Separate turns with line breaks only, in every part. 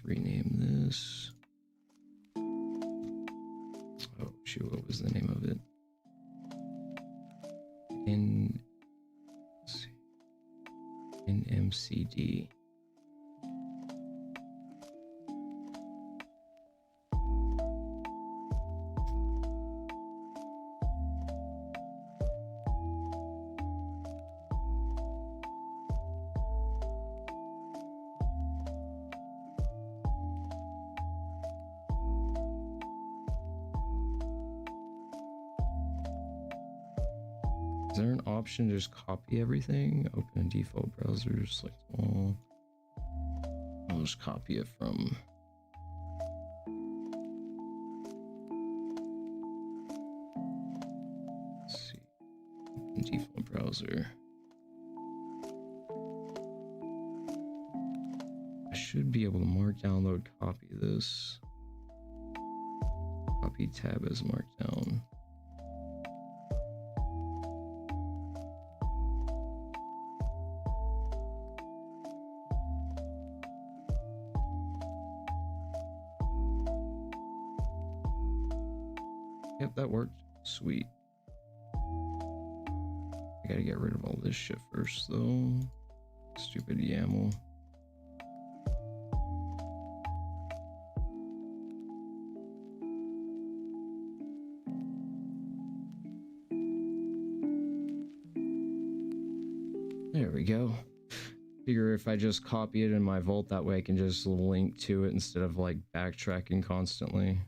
rename this. Oh shoot, what was the name of it? NMCD. Is there an option to just copy everything? Open a default browser, select all. I'll just copy it from. Let's see. Open default browser. I should be able to download, copy this. Copy tab as Markdown. Yep, that worked. Sweet. I gotta get rid of all this shit first, though. Stupid YAML. There we go. Figure if I just copy it in my vault, that way I can just link to it instead of like backtracking constantly.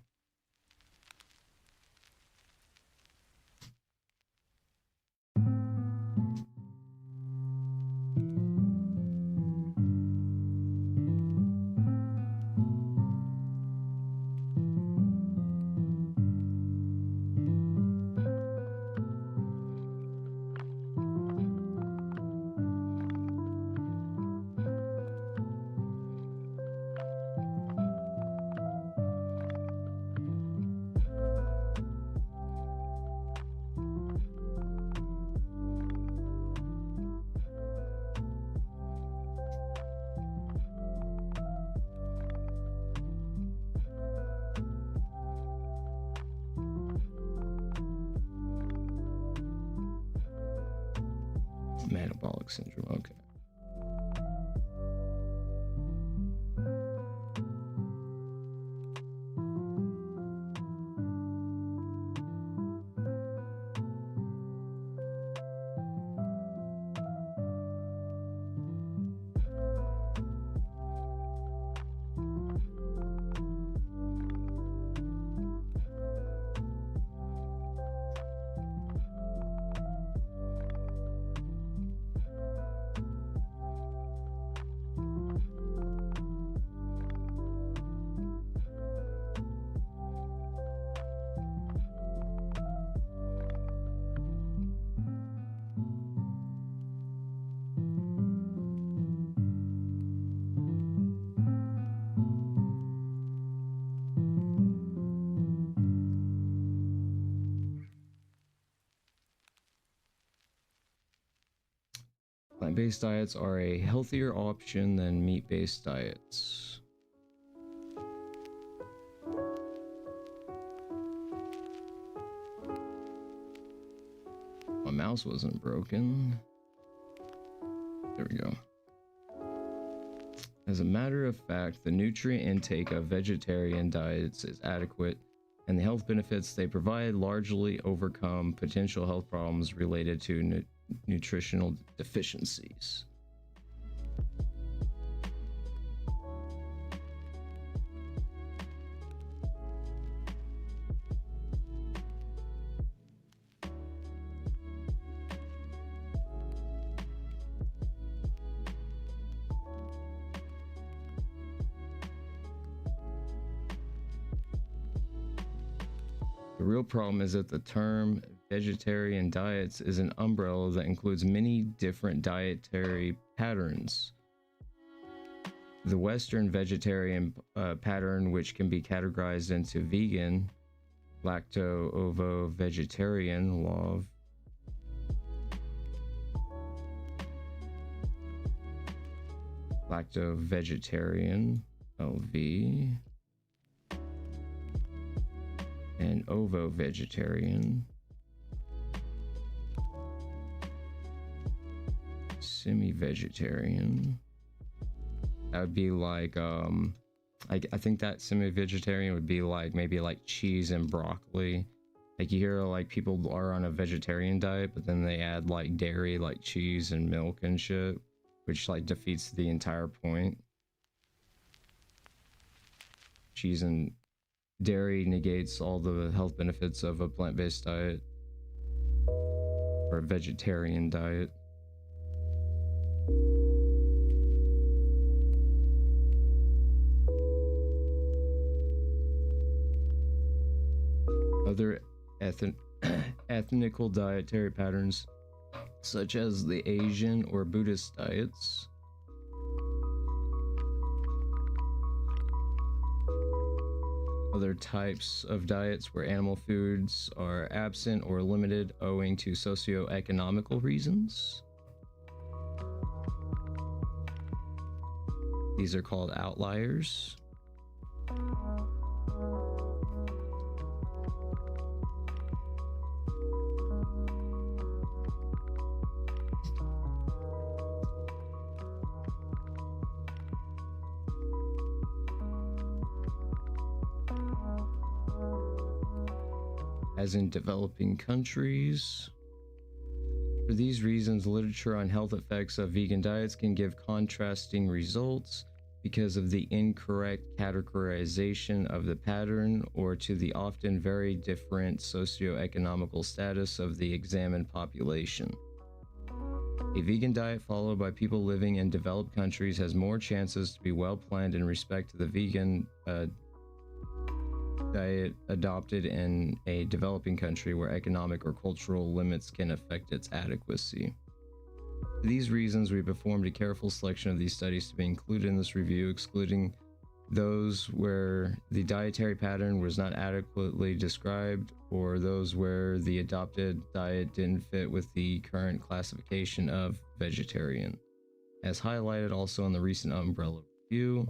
Metabolic syndrome, okay. Plant-based diets are a healthier option than meat-based diets. My mouse wasn't broken. There we go. As a matter of fact, the nutrient intake of vegetarian diets is adequate, and the health benefits they provide largely overcome potential health problems related to nutritional deficiencies. The real problem is that the term vegetarian diets is an umbrella that includes many different dietary patterns. The Western vegetarian pattern, which can be categorized into vegan, lacto-ovo-vegetarian, LOV, lacto-vegetarian, LV, and ovo-vegetarian, semi-vegetarian. That would be like I think that semi-vegetarian would be like maybe like cheese and broccoli. Like you hear like people are on a vegetarian diet, but then they add like dairy, like cheese and milk and shit, which like defeats the entire point. Cheese and dairy negates all the health benefits of a plant-based diet or a vegetarian diet. Other ethnical dietary patterns, such as the Asian or Buddhist diets, other types of diets where animal foods are absent or limited owing to socio-economical reasons. These are called outliers. As in developing countries. For these reasons, literature on health effects of vegan diets can give contrasting results because of the incorrect categorization of the pattern or to the often very different socio-economical status of the examined population. A vegan diet followed by people living in developed countries has more chances to be well planned in respect to the vegan diet adopted in a developing country where economic or cultural limits can affect its adequacy. For these reasons, we performed a careful selection of these studies to be included in this review, excluding those where the dietary pattern was not adequately described or those where the adopted diet didn't fit with the current classification of vegetarian, as highlighted also in the recent umbrella review.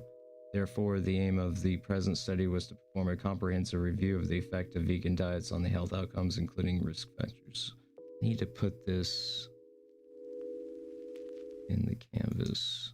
Therefore, the aim of the present study was to perform a comprehensive review of the effect of vegan diets on the health outcomes, including risk factors. I need to put this in the canvas.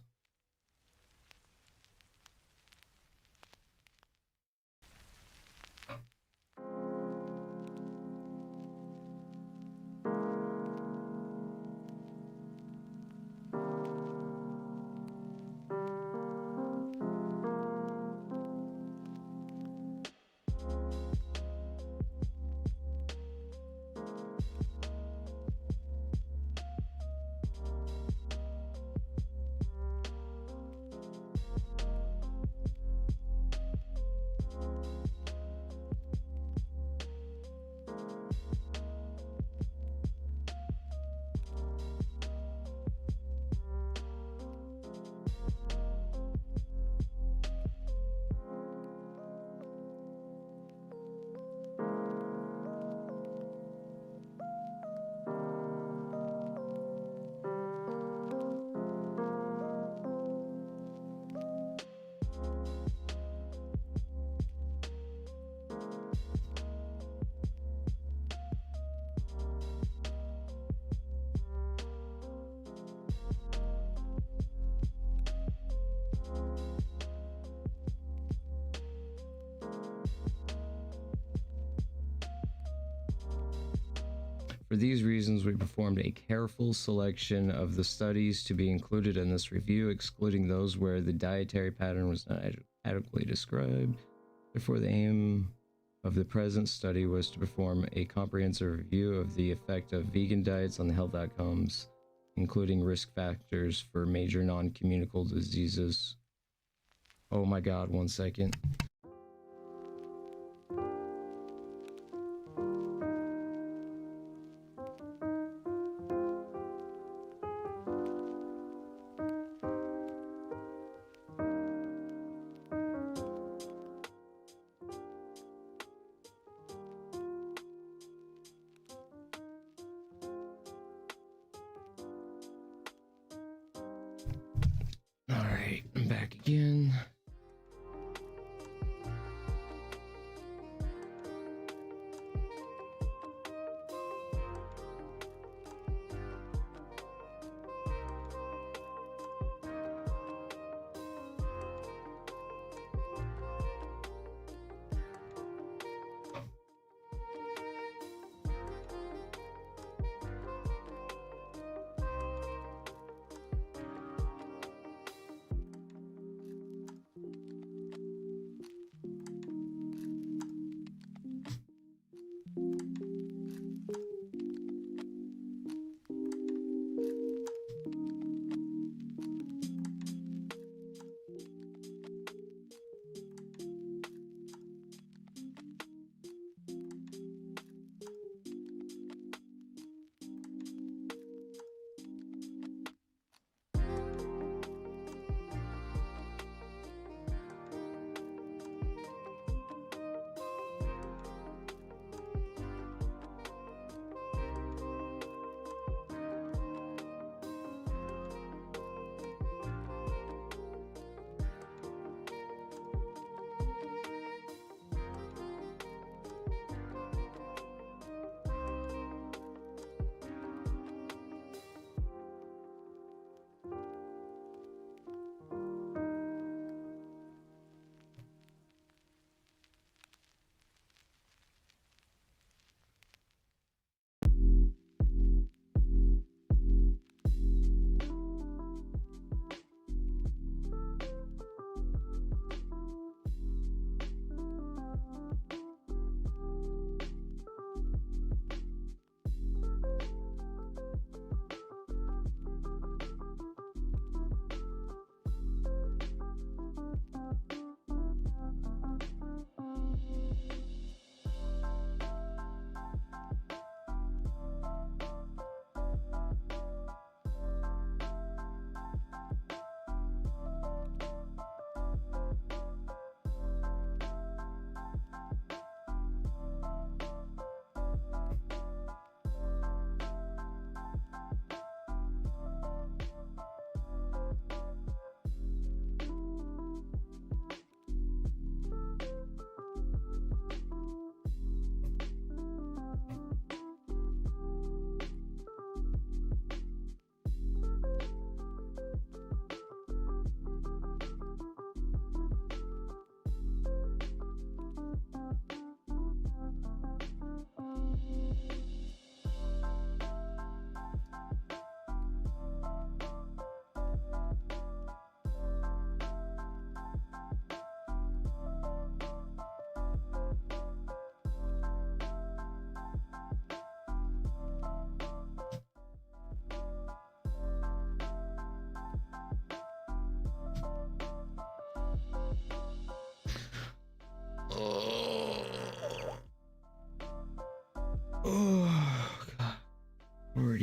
For these reasons, we performed a careful selection of the studies to be included in this review, excluding those where the dietary pattern was not adequately described. Therefore, the aim of the present study was to perform a comprehensive review of the effect of vegan diets on the health outcomes, including risk factors for major non-communicable diseases. Oh my god, 1 second. Alright, I'm back again.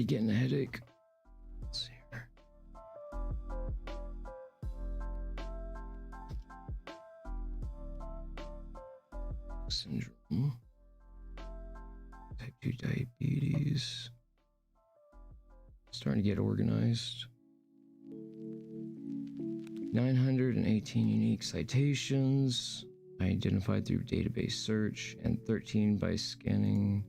getting a headache. Let's see here. Syndrome. Type 2 diabetes. Starting to get organized. 918 unique citations identified through database search and 13 by scanning.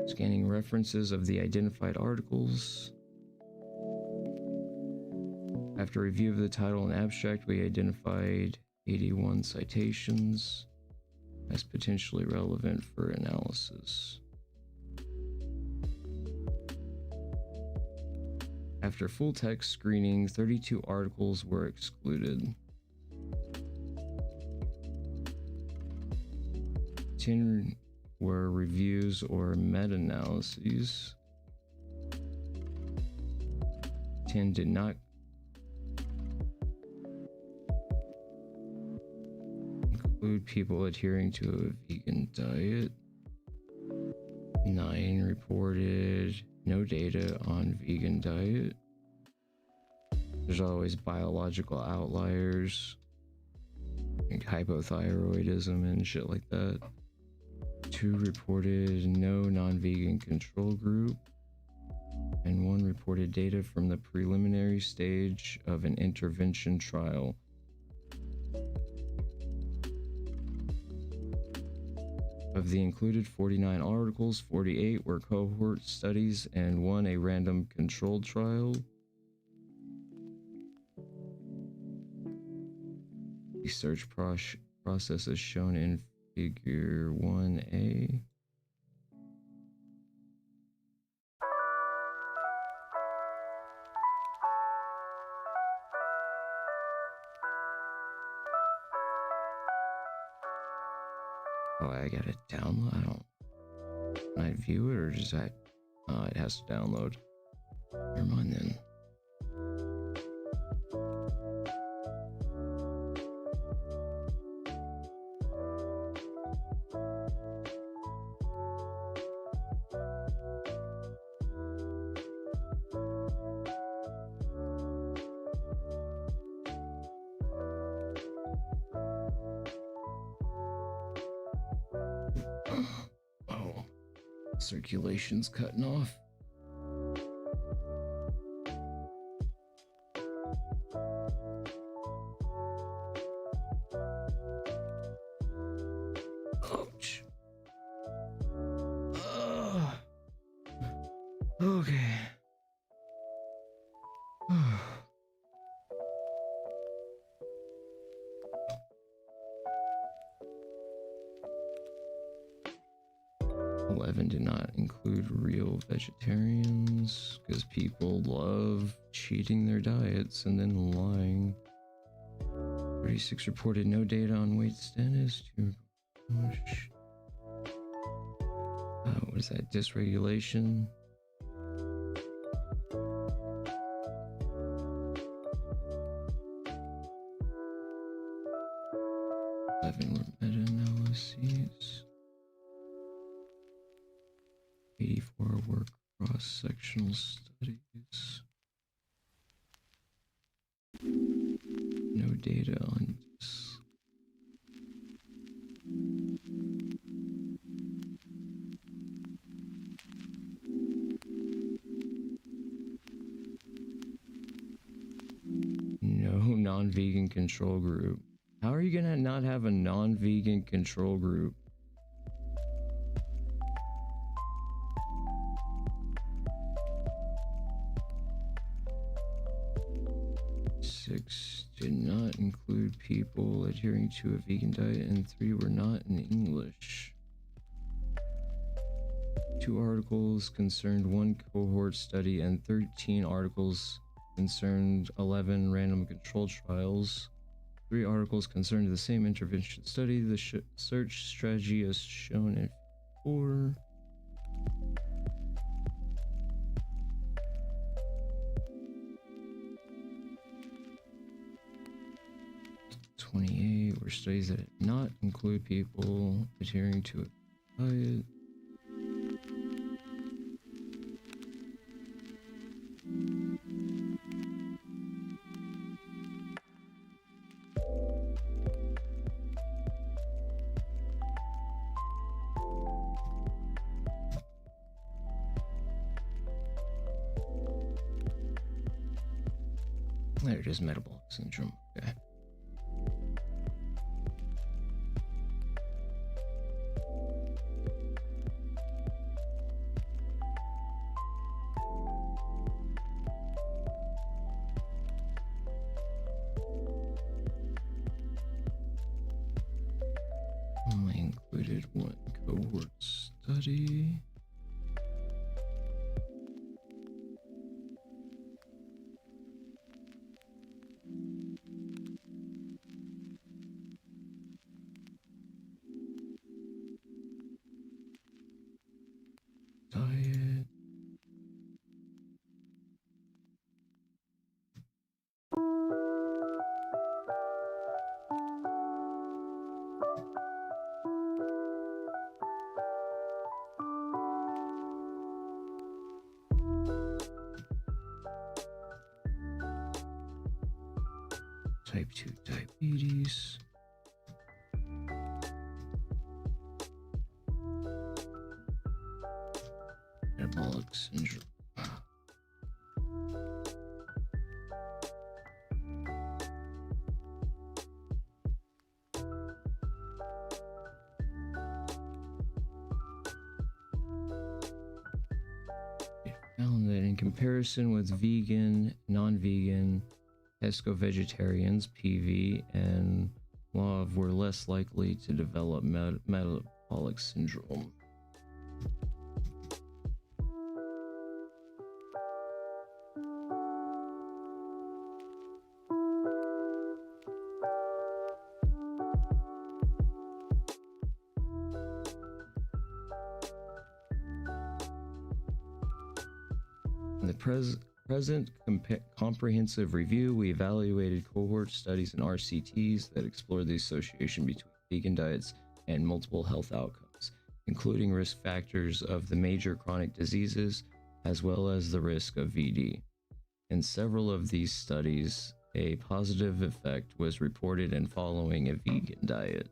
Scanning references of the identified articles. After review of the title and abstract, we identified 81 citations as potentially relevant for analysis. After full text screening, 32 articles were excluded. 10 were reviews or meta-analyses. 10 did not include people adhering to a vegan diet. 9 reported no data on vegan diet. There's always biological outliers, like hypothyroidism and shit like that. 2 reported no non-vegan control group, and 1 reported data from the preliminary stage of an intervention trial. Of the included 49 articles, 48 were cohort studies and 1 a random controlled trial. The search process is shown in Figure 1A. Oh, I gotta download. Can I view it or just it has to download. Never mind then. Oh, circulation's cutting off. Ouch. Okay. 11 did not include real vegetarians, because people love cheating their diets and then lying. 36 reported no data on weight status. What is that? Dysregulation. Were meta-analyses. 84 were cross-sectional studies. No data on this. No non-vegan control group. How are you gonna not have a non-vegan control group? Six did not include people adhering to a vegan diet, and 3 were not in English. 2 articles concerned 1 cohort study, and 13 articles concerned 11 random control trials. 3 articles concerned the same intervention study. The search strategy is shown in 4. for studies that do not include people adhering to a diet. There it is, metabolic syndrome. Okay. Only included one cohort study. Diet. Type 2 diabetes. Metabolic syndrome. It found that in comparison with vegan, non-vegan, pesco-vegetarians, PV, and LAV were less likely to develop metabolic syndrome. In the present comprehensive review, we evaluated cohort studies and RCTs that explore the association between vegan diets and multiple health outcomes, including risk factors of the major chronic diseases, as well as the risk of VD. In several of these studies, a positive effect was reported in following a vegan diet.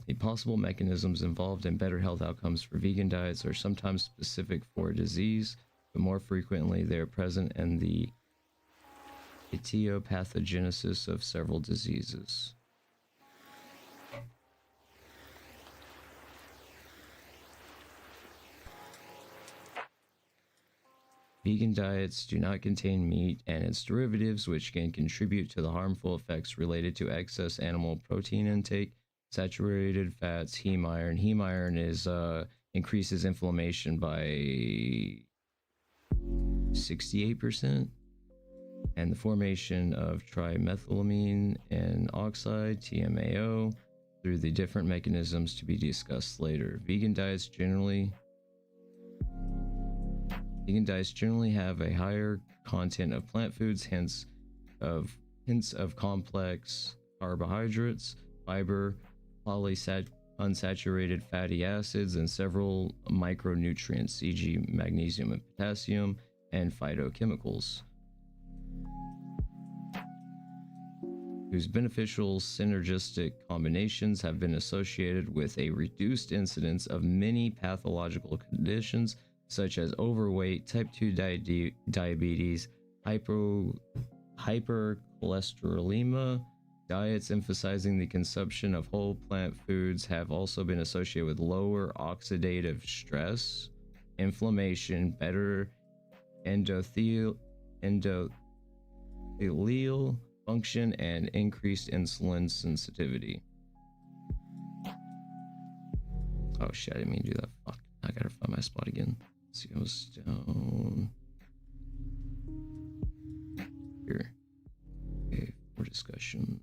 The possible mechanisms involved in better health outcomes for vegan diets are sometimes specific for a disease, but more frequently they are present in the etiopathogenesis of several diseases. Vegan diets do not contain meat and its derivatives, which can contribute to the harmful effects related to excess animal protein intake, saturated fats, heme iron. Heme iron is increases inflammation by 68%, and the formation of trimethylamine and oxide (TMAO) through the different mechanisms to be discussed later. Vegan diets generally have a higher content of plant foods, hints of complex carbohydrates, fiber, unsaturated fatty acids, and several micronutrients, e.g. magnesium and potassium, and phytochemicals, whose beneficial synergistic combinations have been associated with a reduced incidence of many pathological conditions such as overweight, type 2 diabetes, hypercholesterolemia. Diets emphasizing the consumption of whole plant foods have also been associated with lower oxidative stress, inflammation, better endothelial function, and increased insulin sensitivity. Oh shit, I didn't mean to do that. Fuck. I gotta find my spot again. Let's see, I was down here. Okay, for discussion.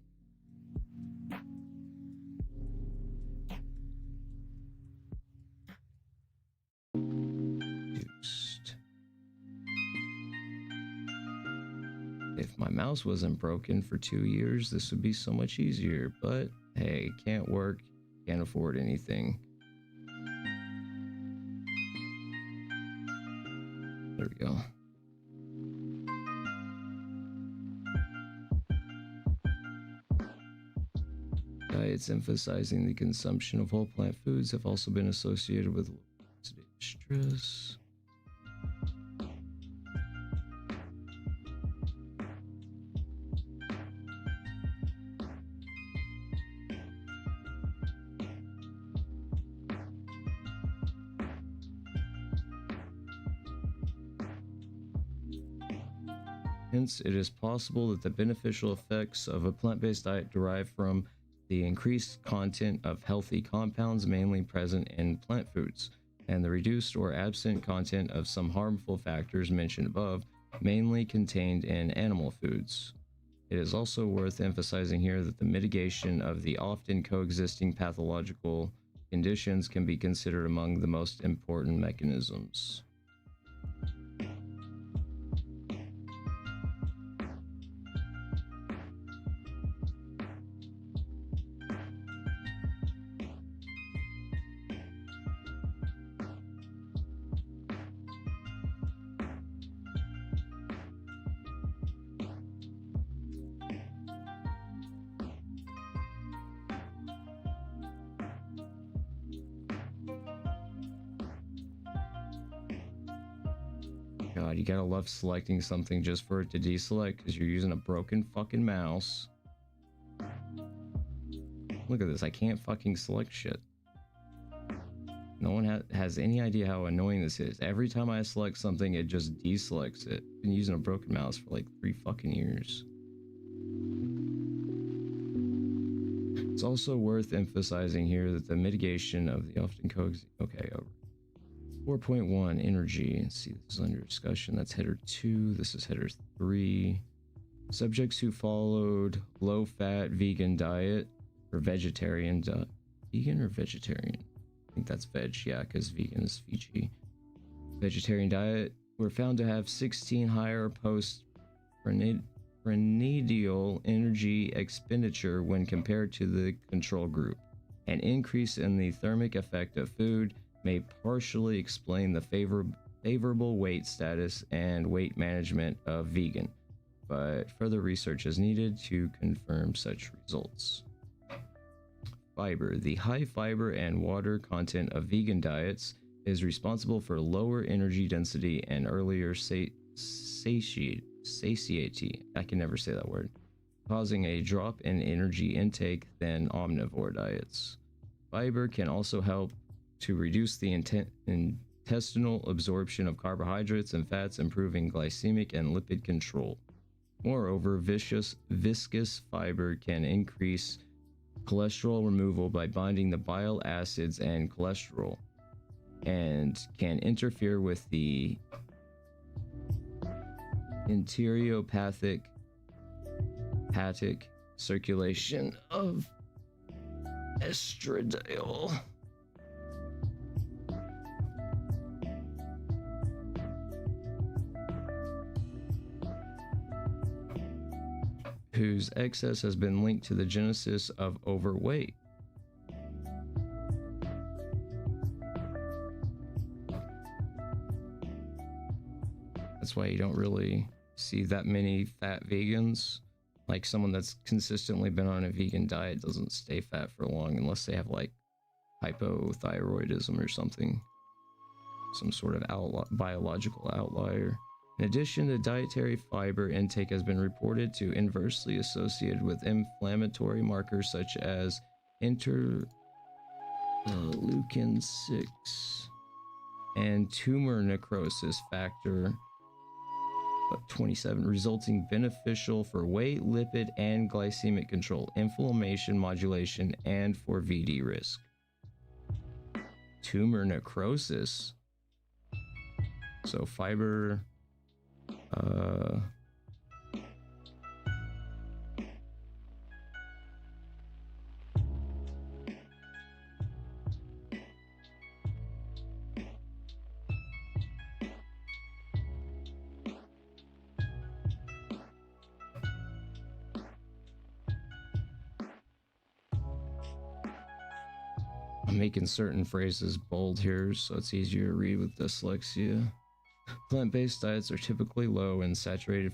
If my mouse wasn't broken for 2 years, this would be so much easier, but hey, can't work, can't afford anything. There we go. Diets emphasizing the consumption of whole plant foods have also been associated with oxidative stress. Hence, it is possible that the beneficial effects of a plant-based diet derive from the increased content of healthy compounds mainly present in plant foods, and the reduced or absent content of some harmful factors mentioned above, mainly contained in animal foods. It is also worth emphasizing here that the mitigation of the often coexisting pathological conditions can be considered among the most important mechanisms. God, you gotta love selecting something just for it to deselect because you're using a broken fucking mouse. Look at this, I can't fucking select shit. No one has any idea how annoying this is. Every time I select something, it just deselects it. I've been using a broken mouse for like 3 fucking years. It's also worth emphasizing here that the mitigation of the often okay, over 4.1 energy. Let's see, this is under discussion. That's header 2. This is header 3. Subjects who followed low-fat vegan diet or vegetarian vegan or vegetarian? I think that's veg, yeah, because vegan is Fiji. Vegetarian diet were found to have 16 higher post-prandial energy expenditure when compared to the control group. An increase in the thermic effect of food may partially explain the favorable weight status and weight management of vegan, but further research is needed to confirm such results. Fiber. The high fiber and water content of vegan diets is responsible for lower energy density and earlier satiety. I can never say that word. Causing a drop in energy intake than omnivore diets. Fiber can also help to reduce the intestinal absorption of carbohydrates and fats, improving glycemic and lipid control. Moreover, viscous fiber can increase cholesterol removal by binding the bile acids and cholesterol, and can interfere with the enteropathic hepatic circulation of estradiol. Whose excess has been linked to the genesis of overweight. That's why you don't really see that many fat vegans. Like someone that's consistently been on a vegan diet doesn't stay fat for long unless they have like hypothyroidism or something. Some sort of biological outlier. In addition, the dietary fiber intake has been reported to inversely associated with inflammatory markers such as interleukin 6 and tumor necrosis factor 27, resulting beneficial for weight, lipid, and glycemic control, inflammation modulation, and for VD risk. Tumor necrosis. So fiber... I'm making certain phrases bold here so it's easier to read with dyslexia. Plant-based diets are typically low in saturated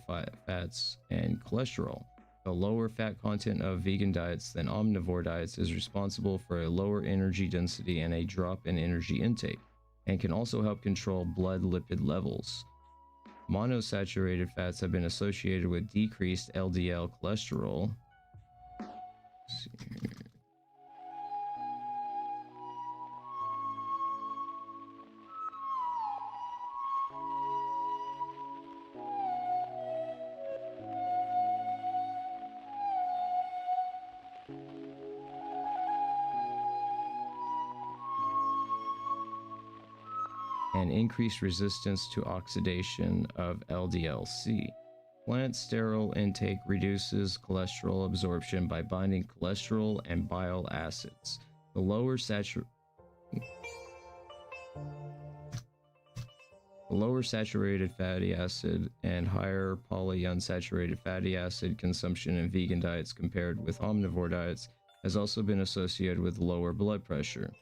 fats and cholesterol. The lower fat content of vegan diets than omnivore diets is responsible for a lower energy density and a drop in energy intake, and can also help control blood lipid levels. Monosaturated fats have been associated with decreased LDL cholesterol. Let's see here. And increased resistance to oxidation of LDL-C. Plant sterol intake reduces cholesterol absorption by binding cholesterol and bile acids. The lower saturated fatty acid and higher polyunsaturated fatty acid consumption in vegan diets compared with omnivore diets has also been associated with lower blood pressure.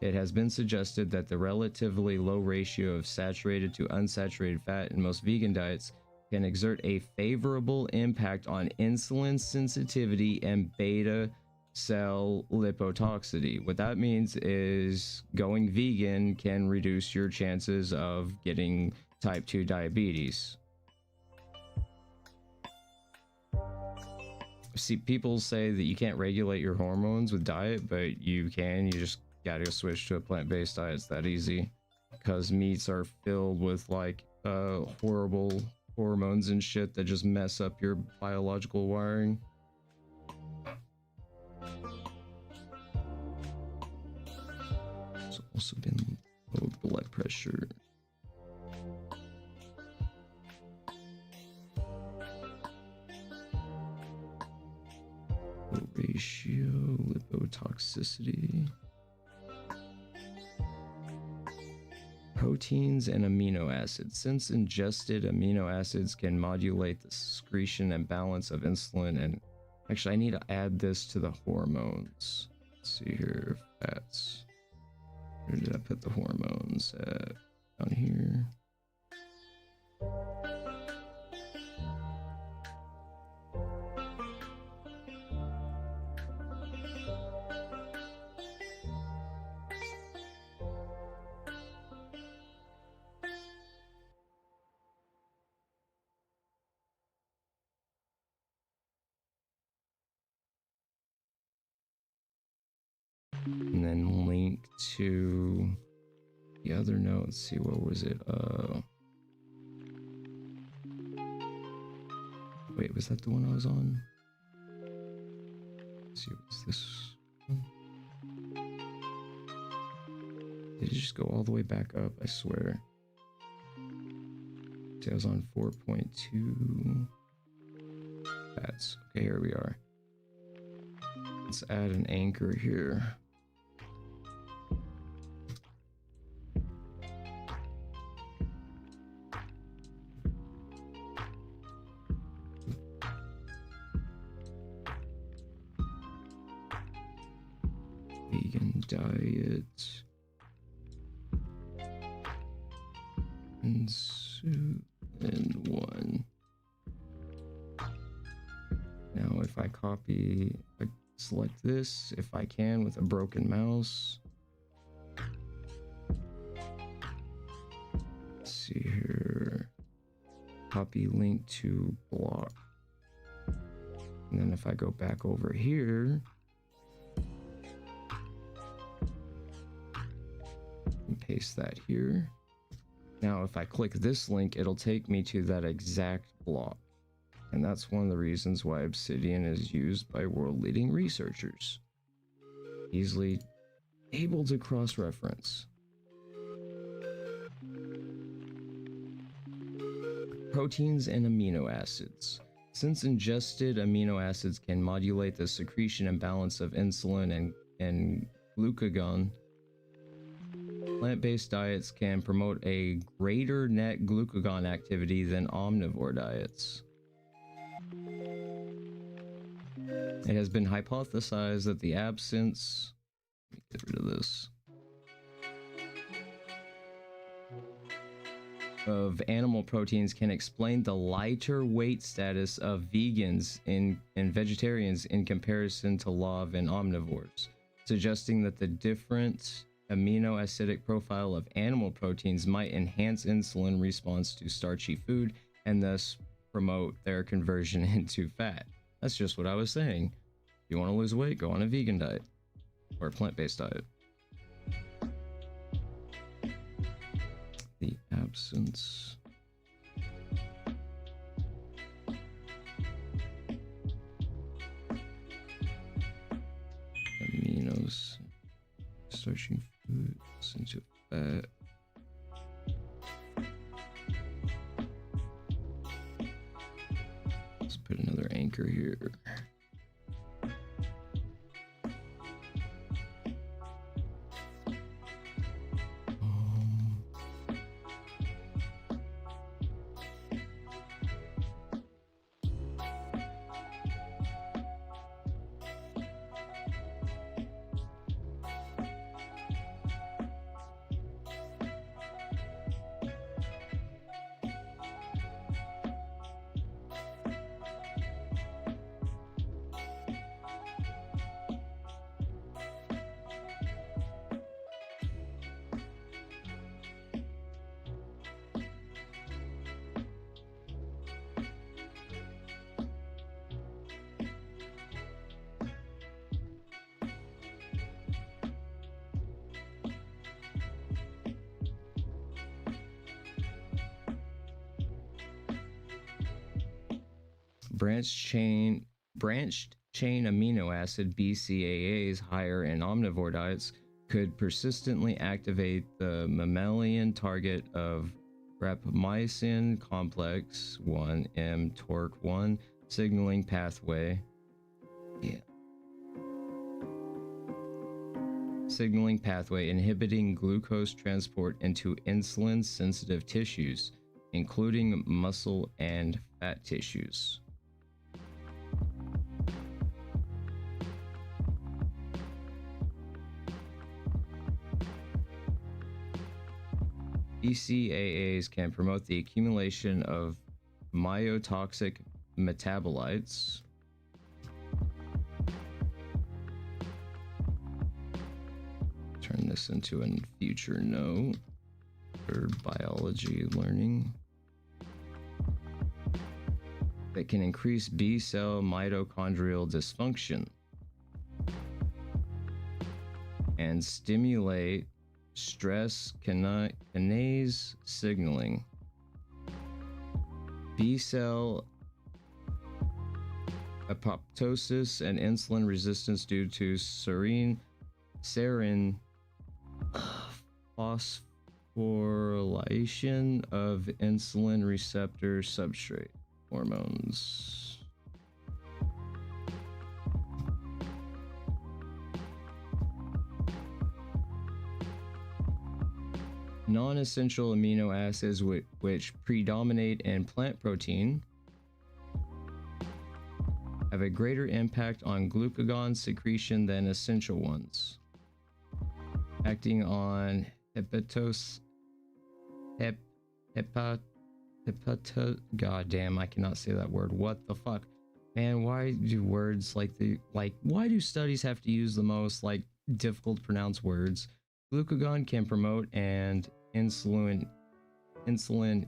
It has been suggested that the relatively low ratio of saturated to unsaturated fat in most vegan diets can exert a favorable impact on insulin sensitivity and beta cell lipotoxicity. What that means is going vegan can reduce your chances of getting type 2 diabetes. See, people say that you can't regulate your hormones with diet, but you can. You just gotta switch to a plant-based diet. It's that easy, because meats are filled with like horrible hormones and shit that just mess up your biological wiring. It's also been low blood pressure. Low ratio lipotoxicity. Proteins and amino acids. Since ingested amino acids can modulate the secretion and balance of insulin, and actually I need to add this to the hormones. Let's see here, fats. Where did I put the hormones at? Down here. And then link to the other note. Let's see, what was it? Wait, was that the one I was on? Let's see, what's this one? Did it just go all the way back up? I swear. See, I was on 4.2. That's okay. Here we are. Let's add an anchor here. Vegan diet and one. Now if I copy, I select this if I can with a broken mouse. Let's see here. Copy link to block. And then if I go back over here and paste that here. Now if I click this link, it'll take me to that exact block. And that's one of the reasons why Obsidian is used by world-leading researchers. Easily able to cross-reference. Proteins and amino acids. Since ingested amino acids can modulate the secretion and balance of insulin and glucagon, plant-based diets can promote a greater net glucagon activity than omnivore diets. It has been hypothesized that the absence Get rid of this. Of animal proteins can explain the lighter weight status of vegans and vegetarians in comparison to live and omnivores, suggesting that the different amino acidic profile of animal proteins might enhance insulin response to starchy food and thus promote their conversion into fat. That's just what I was saying. If you want to lose weight, go on a vegan diet or a plant-based diet. The absence aminos starching foods into fat. Let's put another anchor here. Branched chain amino acid BCAAs higher in omnivore diets could persistently activate the mammalian target of rapamycin complex 1 mTORC1 signaling pathway. Signaling pathway inhibiting glucose transport into insulin sensitive tissues, including muscle and fat tissues. BCAAs can promote the accumulation of myotoxic metabolites. Turn this into a future note for biology learning. That can increase B cell mitochondrial dysfunction and stimulate stress kinase signaling. B cell apoptosis and insulin resistance due to serine phosphorylation of insulin receptor substrate hormones. Non-essential amino acids which predominate in plant protein have a greater impact on glucagon secretion than essential ones, acting on goddamn, I cannot say that word. What the fuck? Man, why do words why do studies have to use the most difficult to pronounce words? Glucagon can promote and insulin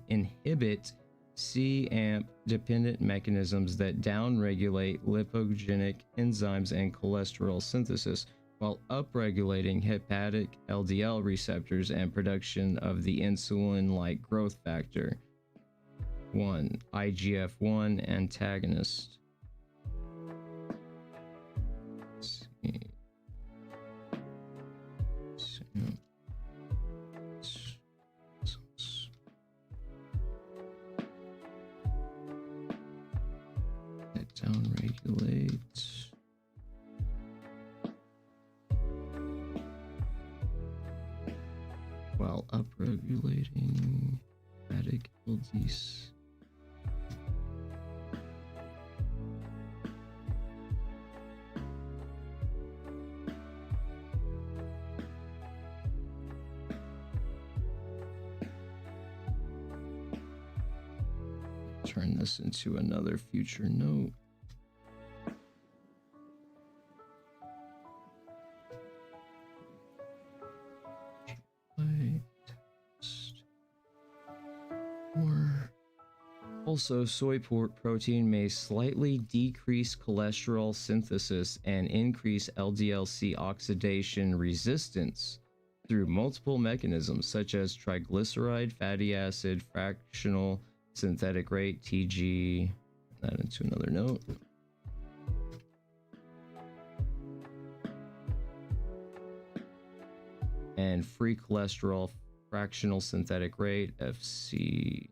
inhibit C-AMP dependent mechanisms that downregulate lipogenic enzymes and cholesterol synthesis, while upregulating hepatic LDL receptors and production of the insulin-like growth factor 1, IGF-1 antagonist. Let's see. Downregulate. While upregulating hepatic LDLs. turn this into another future note. Also, soy protein may slightly decrease cholesterol synthesis and increase LDL-C oxidation resistance through multiple mechanisms such as triglyceride, fatty acid, fractional synthetic rate, TG. That into another note. And free cholesterol, fractional synthetic rate, FC.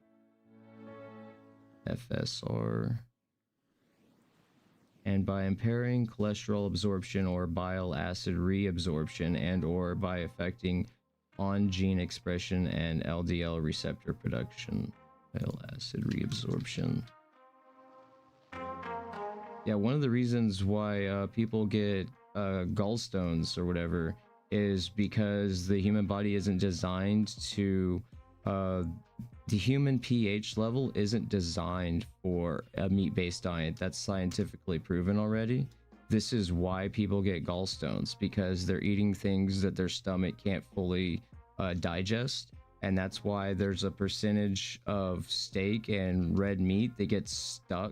FSR, and by impairing cholesterol absorption or bile acid reabsorption and or by affecting on gene expression and LDL receptor production. Bile acid reabsorption. Yeah, one of the reasons why people get gallstones or whatever is because the human body isn't designed to the human pH level isn't designed for a meat-based diet. That's scientifically proven already. This is why people get gallstones, because they're eating things that their stomach can't fully digest, and that's why there's a percentage of steak and red meat that gets stuck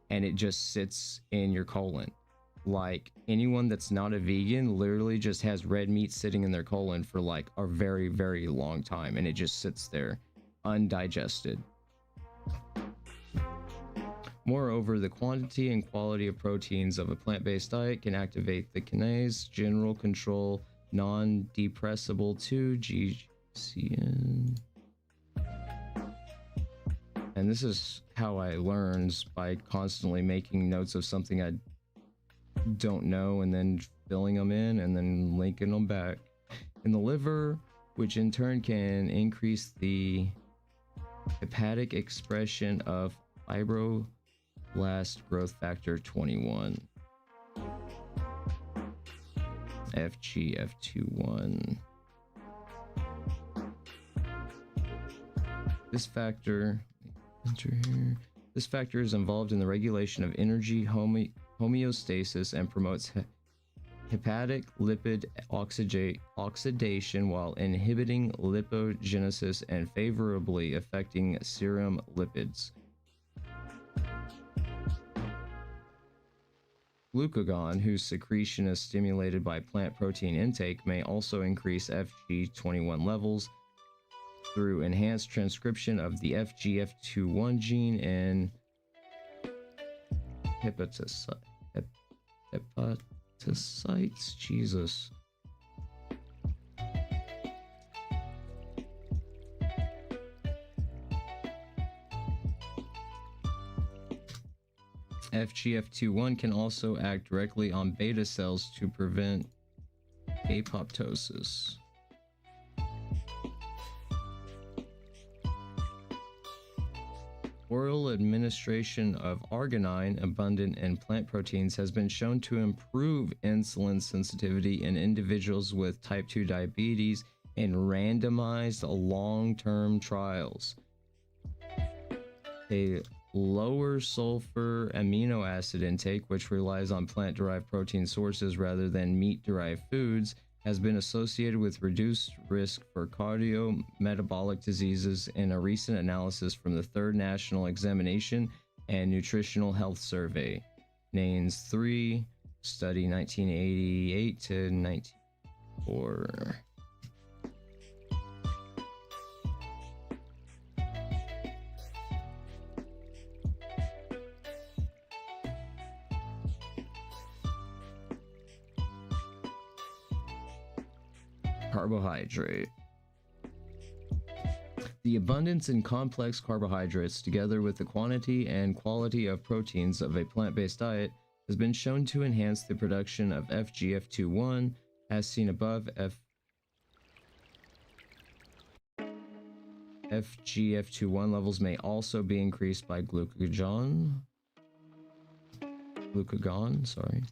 and it just sits in your colon. Like, anyone that's not a vegan literally just has red meat sitting in their colon for like a very, very long time, and it just sits there undigested. Moreover, the quantity and quality of proteins of a plant-based diet can activate the kinase general control non-depressible 2-GCN. And this is how I learned, by constantly making notes of something I don't know and then filling them in and then linking them back in the liver, which in turn can increase the hepatic expression of fibroblast growth factor 21, FGF21. This factor, enter here. This factor is involved in the regulation of energy homeostasis and promotes hepatic lipid oxidation while inhibiting lipogenesis and favorably affecting serum lipids. Glucagon, whose secretion is stimulated by plant protein intake, may also increase FG21 levels through enhanced transcription of the FGF21 gene in hepatocytes. Jesus. FGF21 can also act directly on beta cells to prevent apoptosis. Oral administration of arginine, abundant in plant proteins, has been shown to improve insulin sensitivity in individuals with type 2 diabetes in randomized long-term trials. A lower sulfur amino acid intake, which relies on plant-derived protein sources rather than meat-derived foods, has been associated with reduced risk for cardiometabolic diseases in a recent analysis from the Third National Examination and Nutritional Health Survey, NANES 3, study 1988 to 94. Carbohydrate. The abundance in complex carbohydrates, together with the quantity and quality of proteins of a plant-based diet, has been shown to enhance the production of FGF21, as seen above. FGF21 levels may also be increased by glucagon, sorry.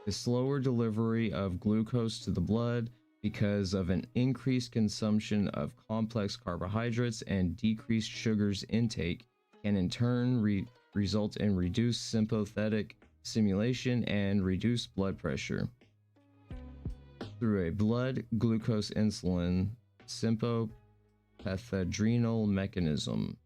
The slower delivery of glucose to the blood because of an increased consumption of complex carbohydrates and decreased sugars intake can in turn result in reduced sympathetic stimulation and reduced blood pressure through a blood glucose insulin sympathadrenal mechanism.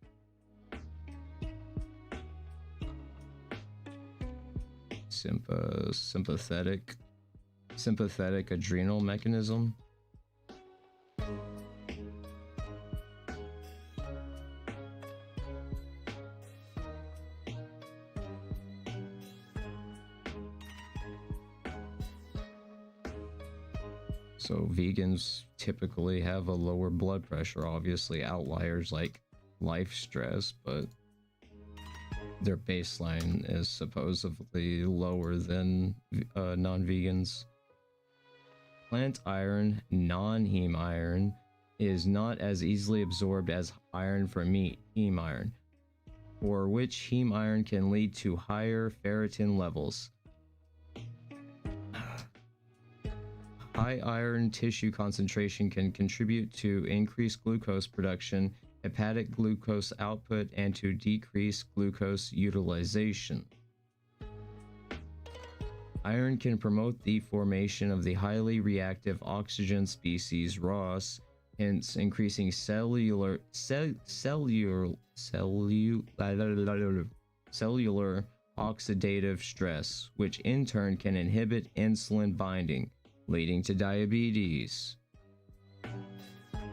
Sympathetic adrenal mechanism. So vegans typically have a lower blood pressure, obviously outliers like life stress, but their baseline is supposedly lower than non-vegans. Plant iron, non-heme iron, is not as easily absorbed as iron from meat, heme iron, for which heme iron can lead to higher ferritin levels. High iron tissue concentration can contribute to increased glucose production, hepatic glucose output, and to decrease glucose utilization. Iron can promote the formation of the highly reactive oxygen species ROS, hence increasing cellular oxidative stress, which in turn can inhibit insulin binding, leading to diabetes.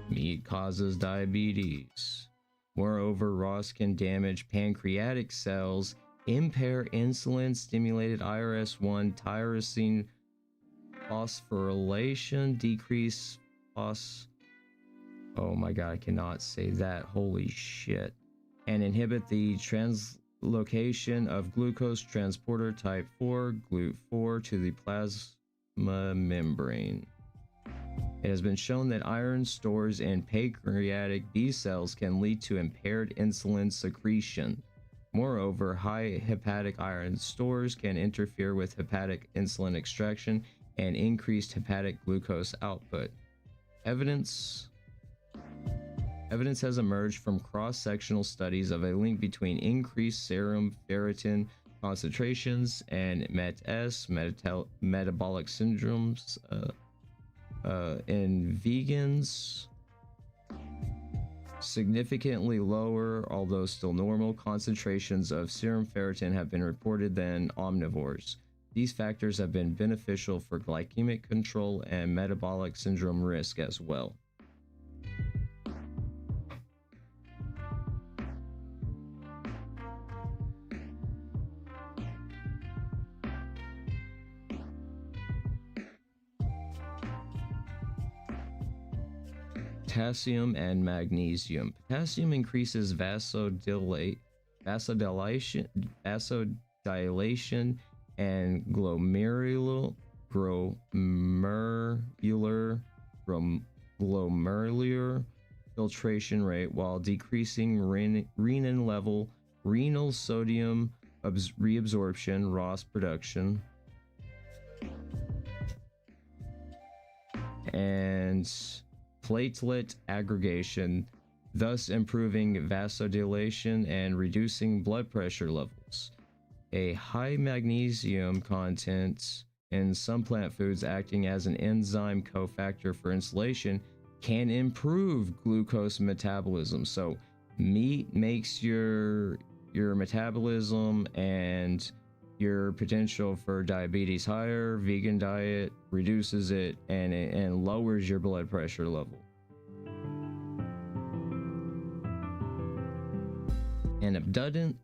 Meat causes diabetes. Moreover, ROS can damage pancreatic cells, impair insulin-stimulated IRS1 tyrosine phosphorylation, decrease oh my god, I cannot say that, holy shit, and inhibit the translocation of glucose transporter type 4, GLUT4, to the plasma membrane. It has been shown that iron stores in pancreatic B cells can lead to impaired insulin secretion. Moreover, high hepatic iron stores can interfere with hepatic insulin extraction and increased hepatic glucose output. Evidence has emerged from cross-sectional studies of a link between increased serum ferritin concentrations and metabolic syndromes in vegans. Significantly lower, although still normal, concentrations of serum ferritin have been reported than omnivores. These factors have been beneficial for glycemic control and metabolic syndrome risk as well. Potassium and magnesium. Potassium increases vasodilation and glomerular filtration rate, while decreasing renin level, renal sodium reabsorption, ROS production, and platelet aggregation, thus improving vasodilation and reducing blood pressure levels. A high magnesium content in some plant foods, acting as an enzyme cofactor for insulation, can improve glucose metabolism. So meat makes your metabolism and your potential for diabetes higher. Vegan diet reduces it and lowers your blood pressure level. An abundance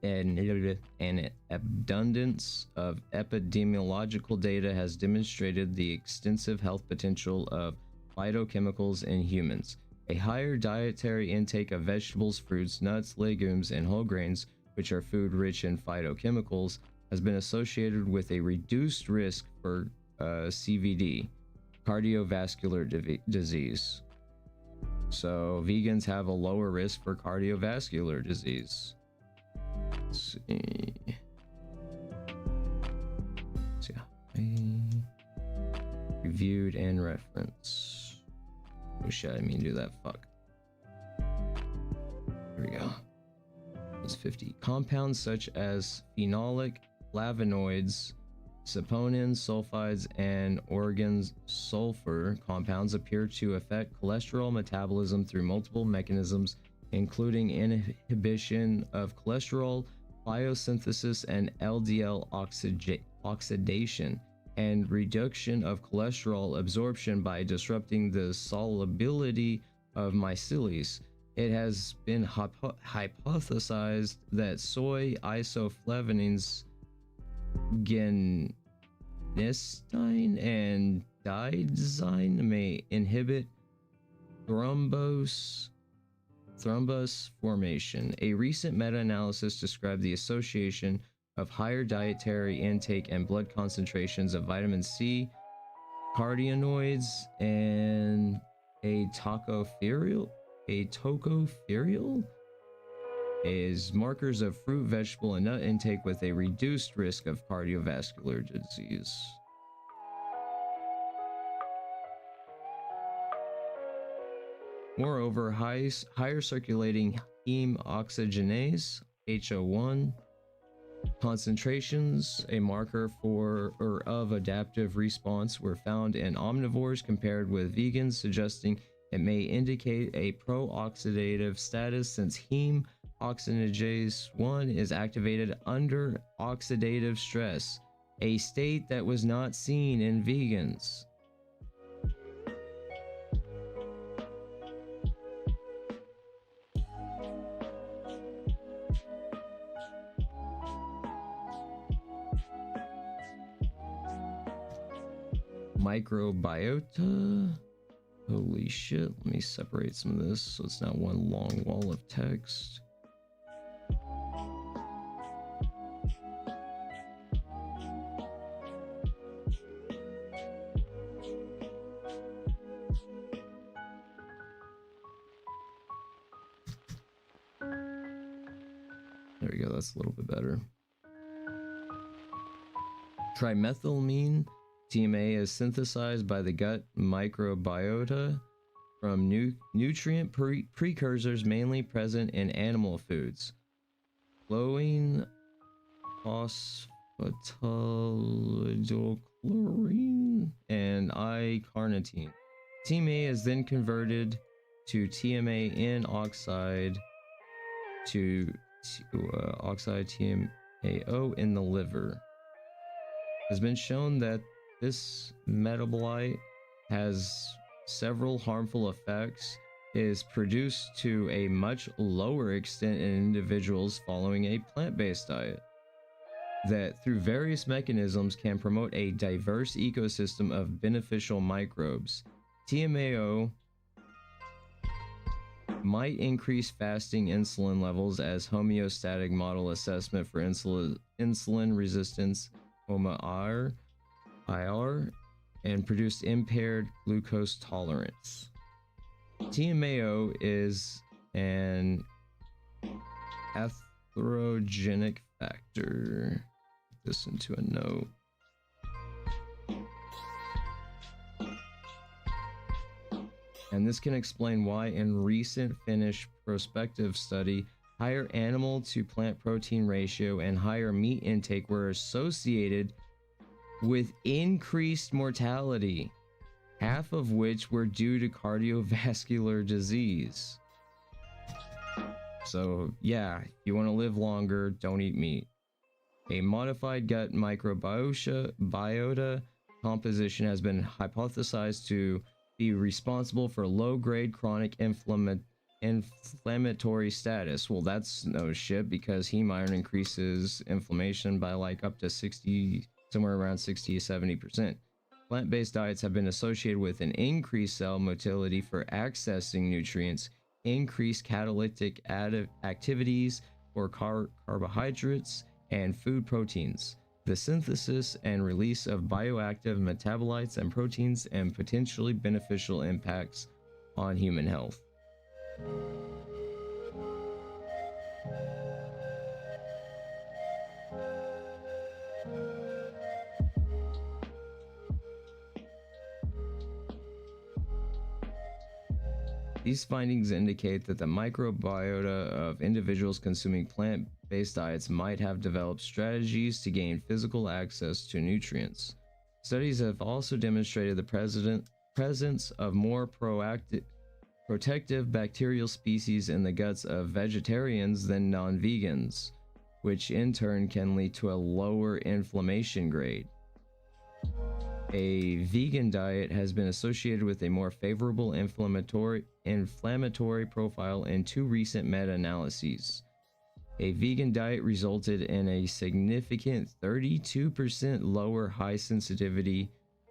of epidemiological data has demonstrated the extensive health potential of phytochemicals in humans. A higher dietary intake of vegetables, fruits, nuts, legumes, and whole grains, which are food rich in phytochemicals, has been associated with a reduced risk for CVD, cardiovascular disease. So vegans have a lower risk for cardiovascular disease. Let's see. Reviewed and reference. Oh shit, I didn't mean to do that. Fuck. Here we go. That's 50. Compounds such as phenolic, flavonoids, saponins, sulfides, and organ sulfur compounds appear to affect cholesterol metabolism through multiple mechanisms, including inhibition of cholesterol biosynthesis and LDL oxidation, and reduction of cholesterol absorption by disrupting the solubility of micelles. It has been hypothesized that soy isoflavones, genistein and didesign may inhibit thrombus formation. A recent meta-analysis described the association of higher dietary intake and blood concentrations of vitamin C, carotenoids, and a tocopherol is markers of fruit, vegetable, and nut intake with a reduced risk of cardiovascular disease. Moreover, higher circulating heme oxygenase (HO1) concentrations, a marker for or of adaptive response, were found in omnivores compared with vegans, suggesting it may indicate a pro-oxidative status since heme oxygenase 1 is activated under oxidative stress, a state that was not seen in vegans. Microbiota. Holy shit, let me separate some of this so it's not one long wall of text. There we go, that's a little bit better. Trimethylamine TMA is synthesized by the gut microbiota from nutrient precursors mainly present in animal foods. Flowing phosphatidylchlorine and I-carnitine. TMA is then converted to TMA N oxide to oxide TMAO in the liver. It has been shown that this metabolite has several harmful effects, is produced to a much lower extent in individuals following a plant-based diet, that through various mechanisms can promote a diverse ecosystem of beneficial microbes. TMAO might increase fasting insulin levels as homeostatic model assessment for insulin resistance, IR, and produce impaired glucose tolerance. TMAO is an atherogenic factor. Put this into a note. And this can explain why in recent Finnish prospective study, higher animal to plant protein ratio and higher meat intake were associated with increased mortality, half of which were due to cardiovascular disease. So yeah, if you want to live longer, don't eat meat. A modified gut microbiota composition has been hypothesized to be responsible for low-grade chronic inflammatory status. Well, that's no shit, because heme iron increases inflammation by like up to 60, somewhere around 60 to 70%. Plant-based diets have been associated with an increased cell motility for accessing nutrients, increased catalytic activities for carbohydrates and food proteins, the synthesis and release of bioactive metabolites and proteins, and potentially beneficial impacts on human health. These findings indicate that the microbiota of individuals consuming plant-based diets might have developed strategies to gain physical access to nutrients. Studies have also demonstrated the presence of more protective bacterial species in the guts of vegetarians than non-vegans, which in turn can lead to a lower inflammation grade. A vegan diet has been associated with a more favorable inflammatory profile in 2 recent meta-analyses. A vegan diet resulted in a significant 32% lower high sensitivity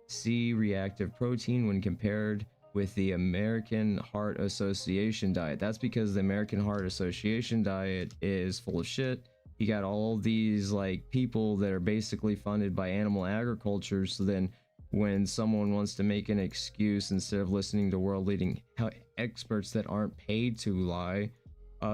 C-reactive protein when compared with the American Heart Association diet. That's because the American Heart Association diet is full of shit. You got all these like people that are basically funded by animal agriculture, so then when someone wants to make an excuse, instead of listening to world-leading experts that aren't paid to lie,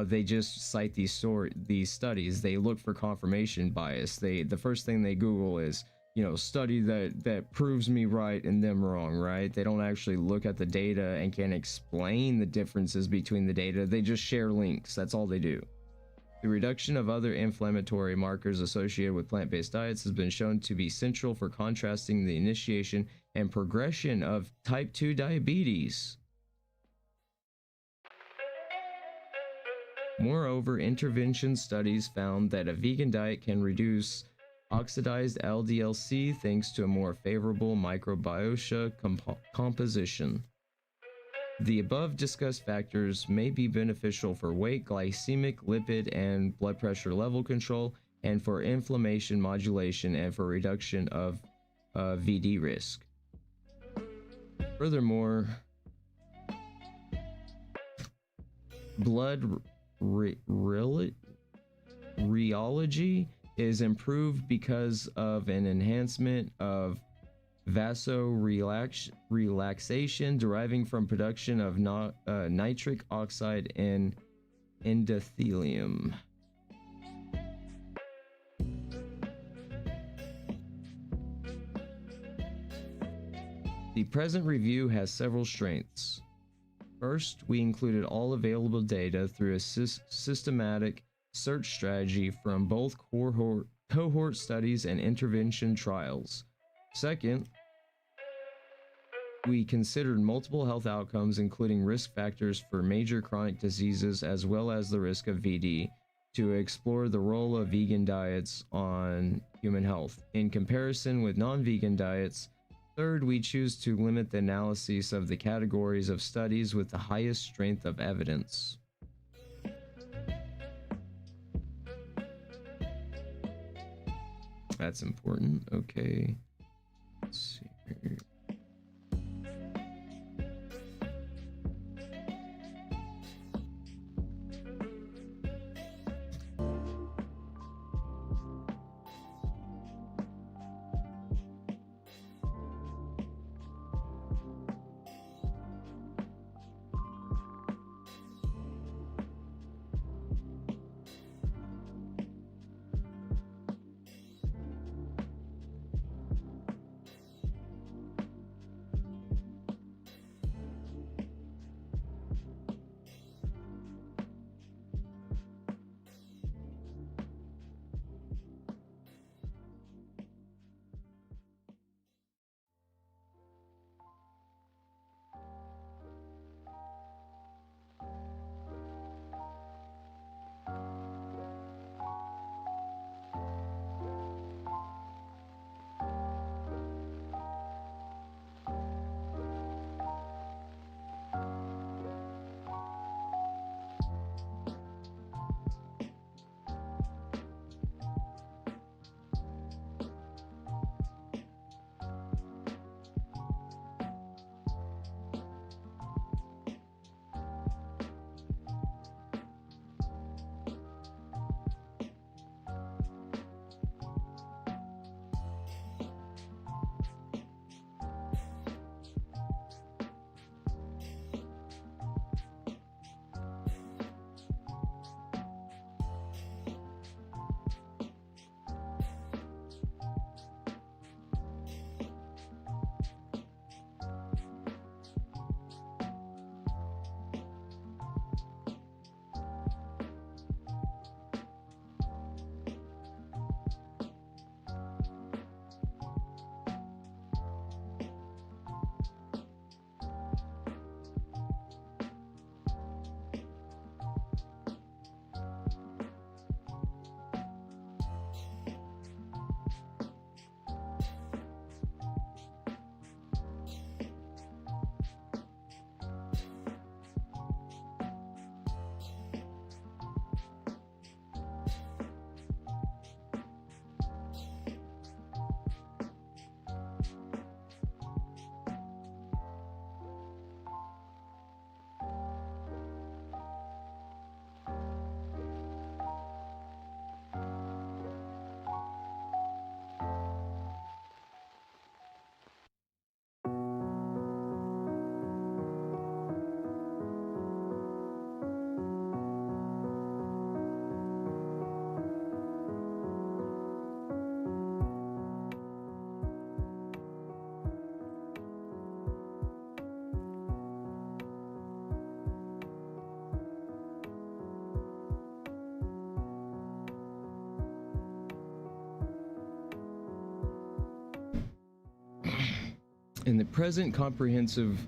they just cite these studies. They look for confirmation bias. The first thing they Google is, you know, study that proves me right and them wrong, right? They don't actually look at the data and can explain the differences between the data. They just share links. That's all they do. The reduction of other inflammatory markers associated with plant-based diets has been shown to be central for contrasting the initiation and progression of type 2 diabetes. Moreover, intervention studies found that a vegan diet can reduce oxidized LDL-C thanks to a more favorable microbiota composition. The above discussed factors may be beneficial for weight, glycemic, lipid, and blood pressure level control, and for inflammation modulation and for reduction of VD risk. Furthermore, blood rheology is improved because of an enhancement of vasorelaxation deriving from production of nitric oxide in endothelium. The present review has several strengths. First, we included all available data through a systematic search strategy from both cohort studies and intervention trials. Second, we considered multiple health outcomes, including risk factors for major chronic diseases as well as the risk of VD, to explore the role of vegan diets on human health in comparison with non-vegan diets. Third, we choose to limit the analysis of the categories of studies with the highest strength of evidence. That's important. Okay. Let's see here. In the present comprehensive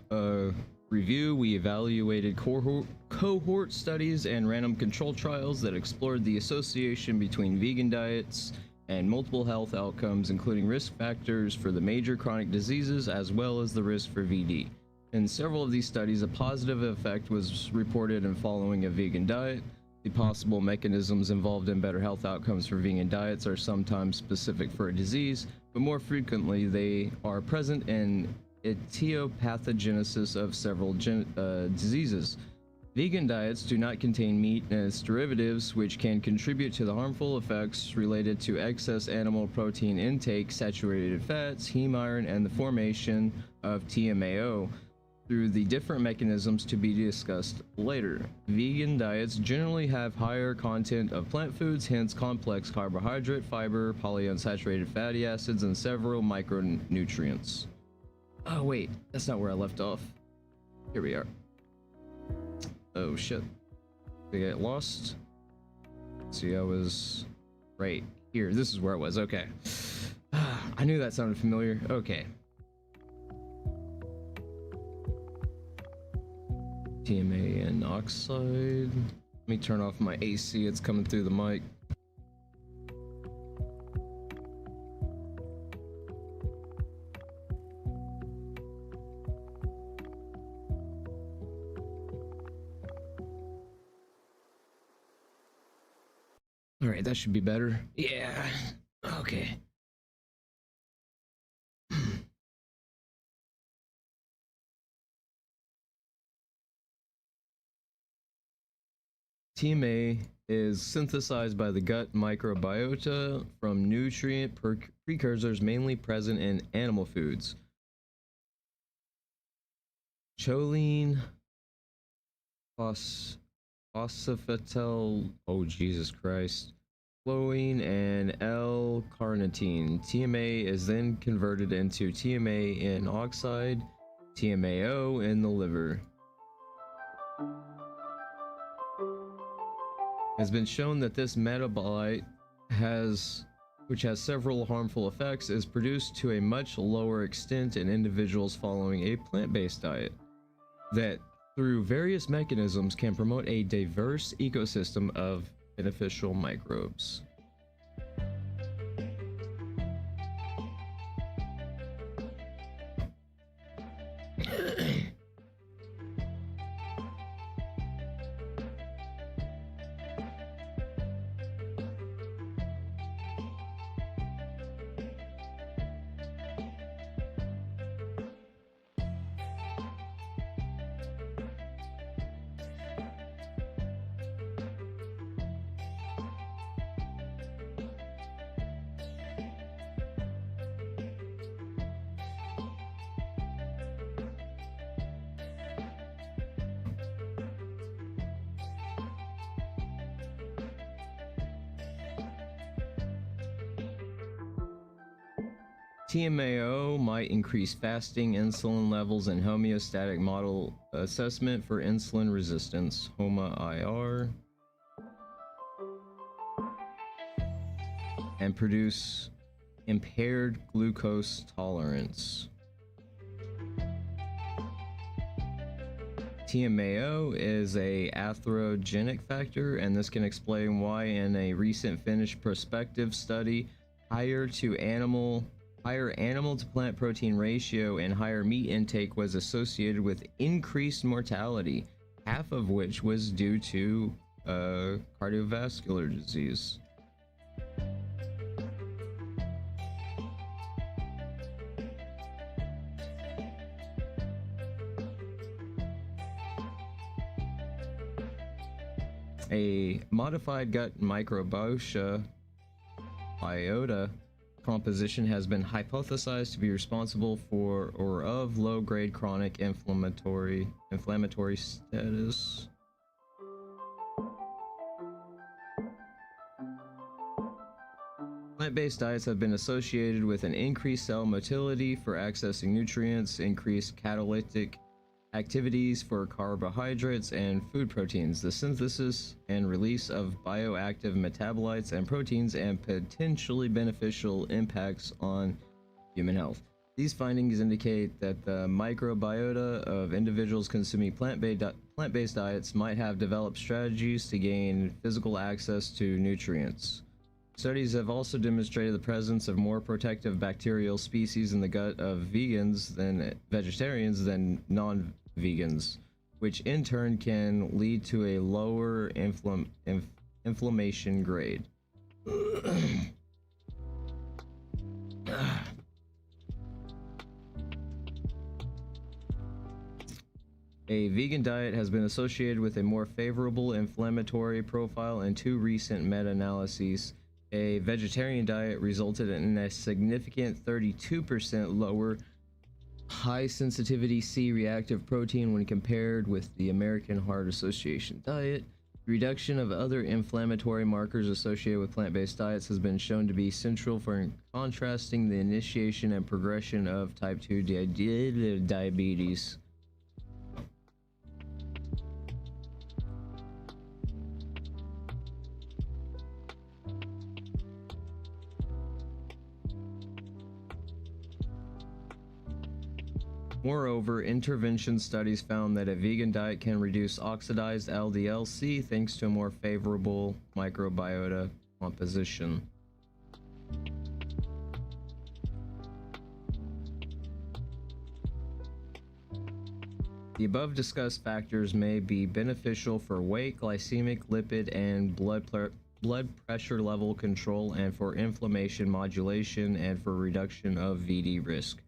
review, we evaluated cohort studies and random control trials that explored the association between vegan diets and multiple health outcomes, including risk factors for the major chronic diseases as well as the risk for VD. In several of these studies, a positive effect was reported in following a vegan diet. The possible mechanisms involved in better health outcomes for vegan diets are sometimes specific for a disease, but more frequently they are present in etiopathogenesis of several diseases. Vegan diets do not contain meat and its derivatives, which can contribute to the harmful effects related to excess animal protein intake, saturated fats, heme iron, and the formation of TMAO through the different mechanisms to be discussed later. Vegan diets generally have higher content of plant foods, hence complex carbohydrate, fiber, polyunsaturated fatty acids, and several micronutrients. Oh wait, that's not where I left off. Here we are. Oh shit. Did I get lost? See, I was right here. This is where I was. Okay. I knew that sounded familiar. Okay. TMA and oxide. Let me turn off my AC. It's coming through the mic. All right, that should be better. Yeah. Okay. TMA is synthesized by the gut microbiota from nutrient precursors mainly present in animal foods. Choline, phosphatel, oh Jesus Christ, flowine, and L-carnitine. TMA is then converted into TMA in oxide, TMAO in the liver. It has been shown that this metabolite which has several harmful effects, is produced to a much lower extent in individuals following a plant-based diet that through various mechanisms can promote a diverse ecosystem of beneficial microbes. TMAO might increase fasting insulin levels and homeostatic model assessment for insulin resistance, HOMA-IR, and produce impaired glucose tolerance. TMAO is a atherogenic factor, and this can explain why in a recent Finnish prospective study, higher animal to plant protein ratio and higher meat intake was associated with increased mortality, half of which was due to cardiovascular disease. A modified gut microbiota composition has been hypothesized to be responsible for or of low-grade chronic inflammatory status. Plant-based diets have been associated with an increased cell motility for accessing nutrients, increased catalytic activities for carbohydrates and food proteins, the synthesis and release of bioactive metabolites and proteins, and potentially beneficial impacts on human health. These findings indicate that the microbiota of individuals consuming plant-based diets might have developed strategies to gain physical access to nutrients. Studies have also demonstrated the presence of more protective bacterial species in the gut of vegetarians than non-vegans, which in turn can lead to a lower inflammation grade. A vegan diet has been associated with a more favorable inflammatory profile in 2 recent meta-analyses. A vegetarian diet resulted in a significant 32% lower high sensitivity C-reactive protein when compared with the American Heart Association diet. Reduction of other inflammatory markers associated with plant-based diets has been shown to be central for contrasting the initiation and progression of type 2 diabetes. Moreover, intervention studies found that a vegan diet can reduce oxidized LDL-C thanks to a more favorable microbiota composition. The above discussed factors may be beneficial for weight, glycemic, lipid, and blood pressure level control, and for inflammation modulation, and for reduction of VD risk.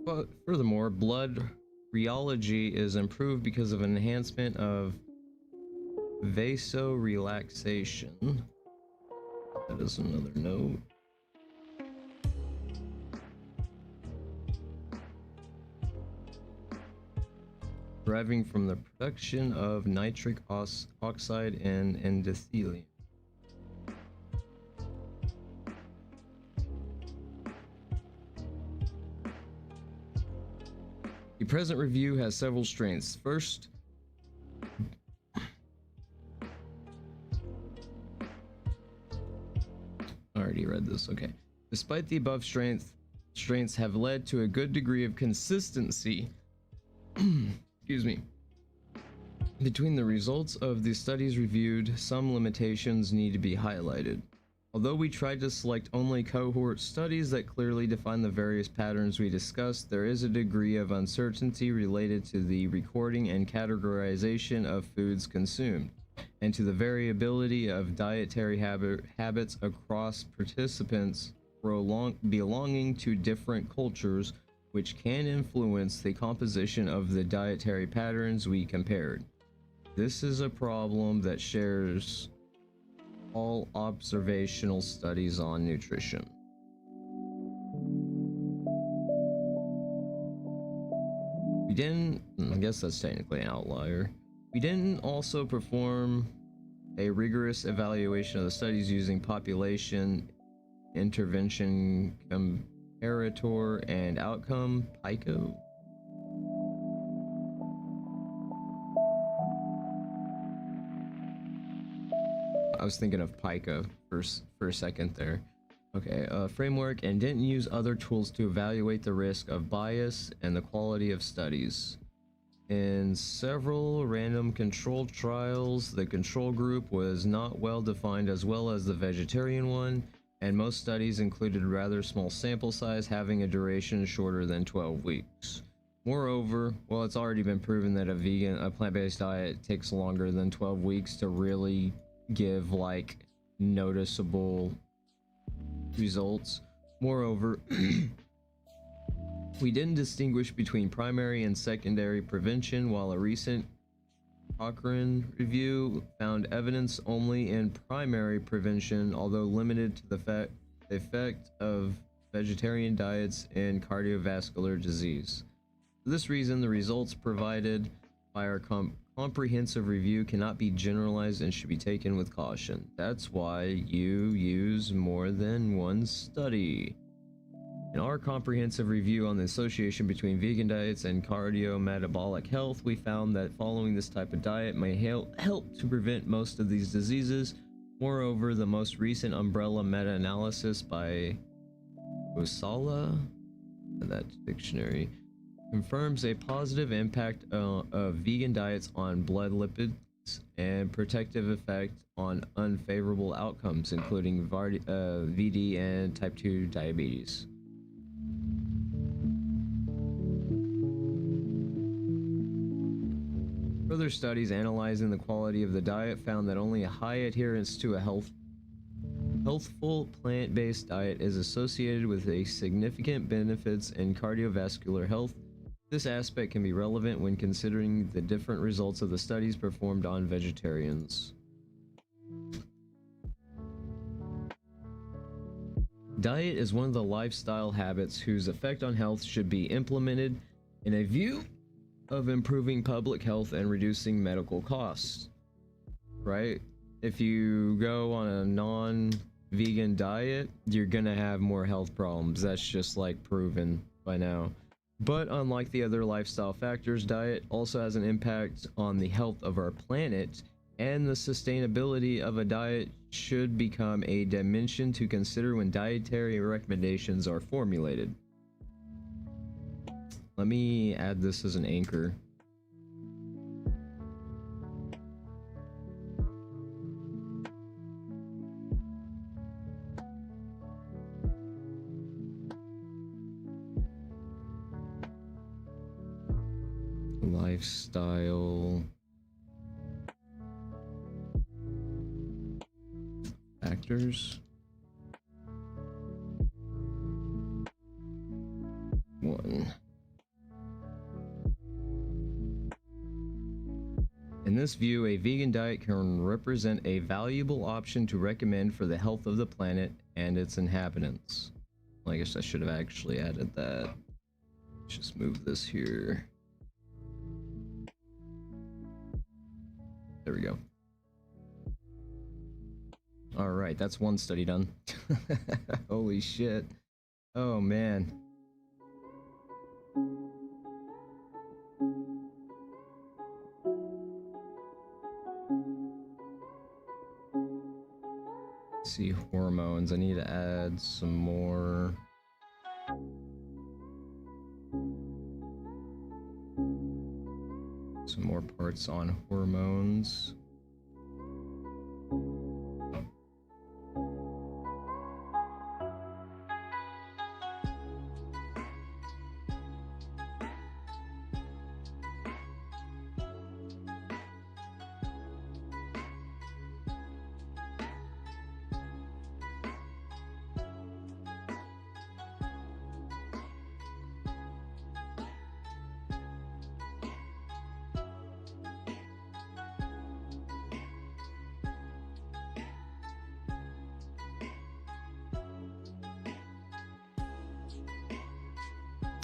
But furthermore, blood rheology is improved because of enhancement of vasorelaxation. That is another note. Deriving from the production of nitric oxide and endothelium. The present review has several strengths. First, I already read this, okay. Despite the above strengths have led to a good degree of consistency excuse me, between the results of the studies reviewed, some limitations need to be highlighted. Although we tried to select only cohort studies that clearly define the various patterns we discussed, there is a degree of uncertainty related to the recording and categorization of foods consumed, and to the variability of dietary habits across participants belonging to different cultures, which can influence the composition of the dietary patterns we compared. This is a problem that shares all observational studies on nutrition. I guess that's technically an outlier. We didn't also perform a rigorous evaluation of the studies using population intervention comparator and outcome PICO. I was thinking of PICO for a second there. Okay, framework, and didn't use other tools to evaluate the risk of bias and the quality of studies. In several random controlled trials, the control group was not well defined as well as the vegetarian one, and most studies included rather small sample size, having a duration shorter than 12 weeks. Moreover, well, it's already been proven that a plant-based diet takes longer than 12 weeks to really give like noticeable results. Moreover, we didn't distinguish between primary and secondary prevention, while a recent Cochrane review found evidence only in primary prevention, although limited to the effect of vegetarian diets, and cardiovascular disease. For this reason, the results provided by our comprehensive review cannot be generalized and should be taken with caution. That's why you use more than one study. In our comprehensive review on the association between vegan diets and cardiometabolic health, we found that following this type of diet may help to prevent most of these diseases. Moreover, the most recent umbrella meta-analysis by Osala, and that dictionary, confirms a positive impact of vegan diets on blood lipids and protective effect on unfavorable outcomes, including VD and type 2 diabetes. Further studies analyzing the quality of the diet found that only a high adherence to a healthful plant-based diet is associated with a significant benefits in cardiovascular health. This aspect can be relevant when considering the different results of the studies performed on vegetarians. Diet is one of the lifestyle habits whose effect on health should be implemented in a view of improving public health and reducing medical costs. Right? If you go on a non-vegan diet, you're gonna have more health problems. That's just like proven by now. But unlike the other lifestyle factors, diet also has an impact on the health of our planet, and the sustainability of a diet should become a dimension to consider when dietary recommendations are formulated. Let me add this as an anchor. Lifestyle factors. 1. In this view, a vegan diet can represent a valuable option to recommend for the health of the planet and its inhabitants. Well, I guess I should have actually added that. Let's just move this here. There we go. Alright, that's one study done. Holy shit. Oh man. Let's see, hormones. I need to add some more. Some more parts on hormones.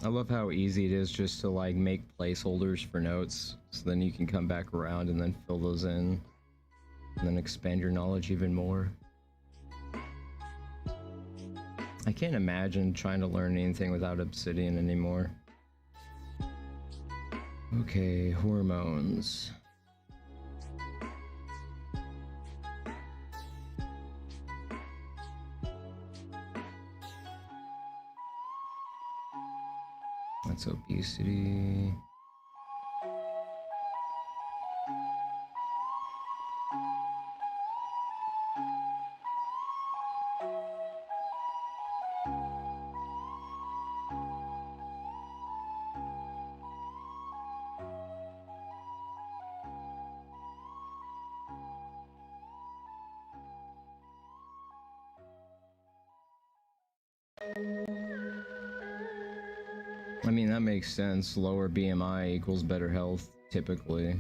I love how easy it is just to like make placeholders for notes, so then you can come back around and then fill those in and then expand your knowledge even more. I can't imagine trying to learn anything without Obsidian anymore. Okay, hormones. That's obesity. I mean, that makes sense. Lower BMI equals better health, typically.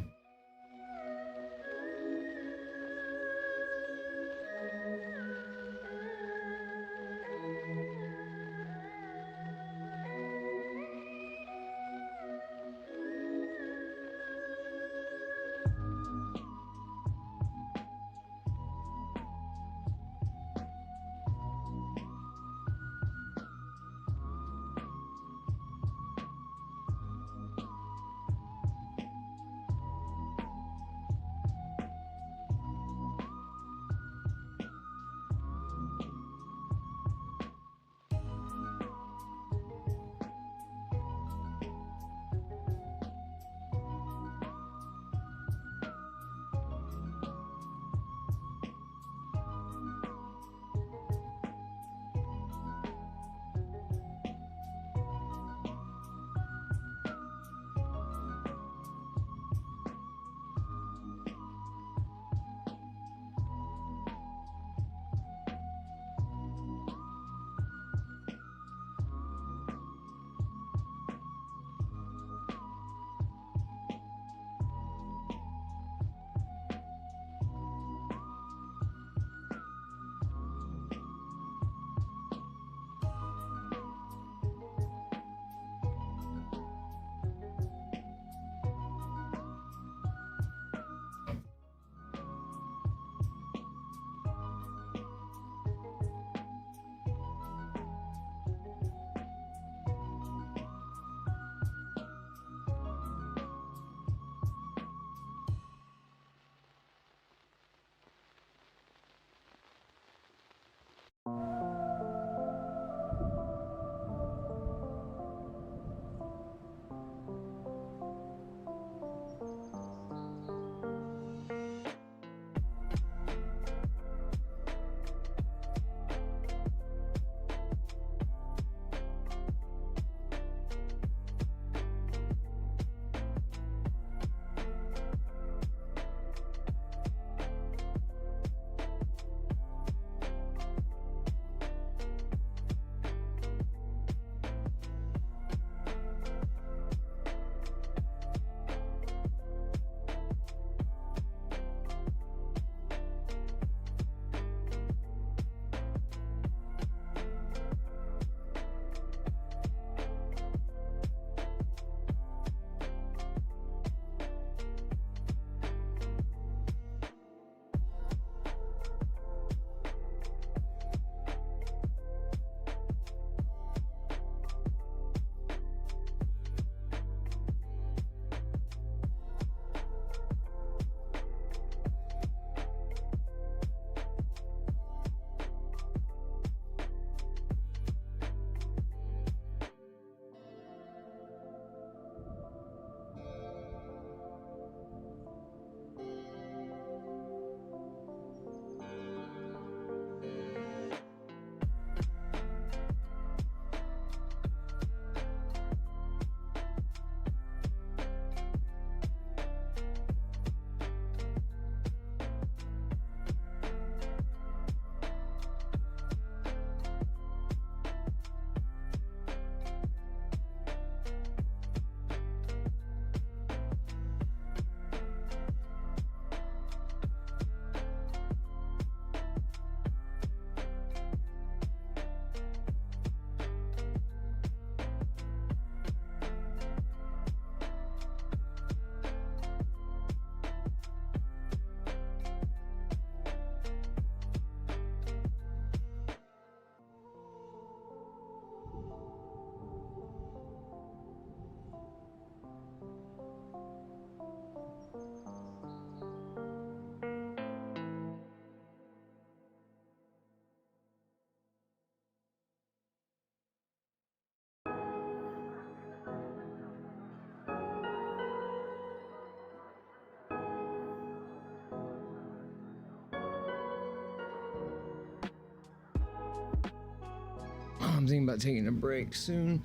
I'm thinking about taking a break soon.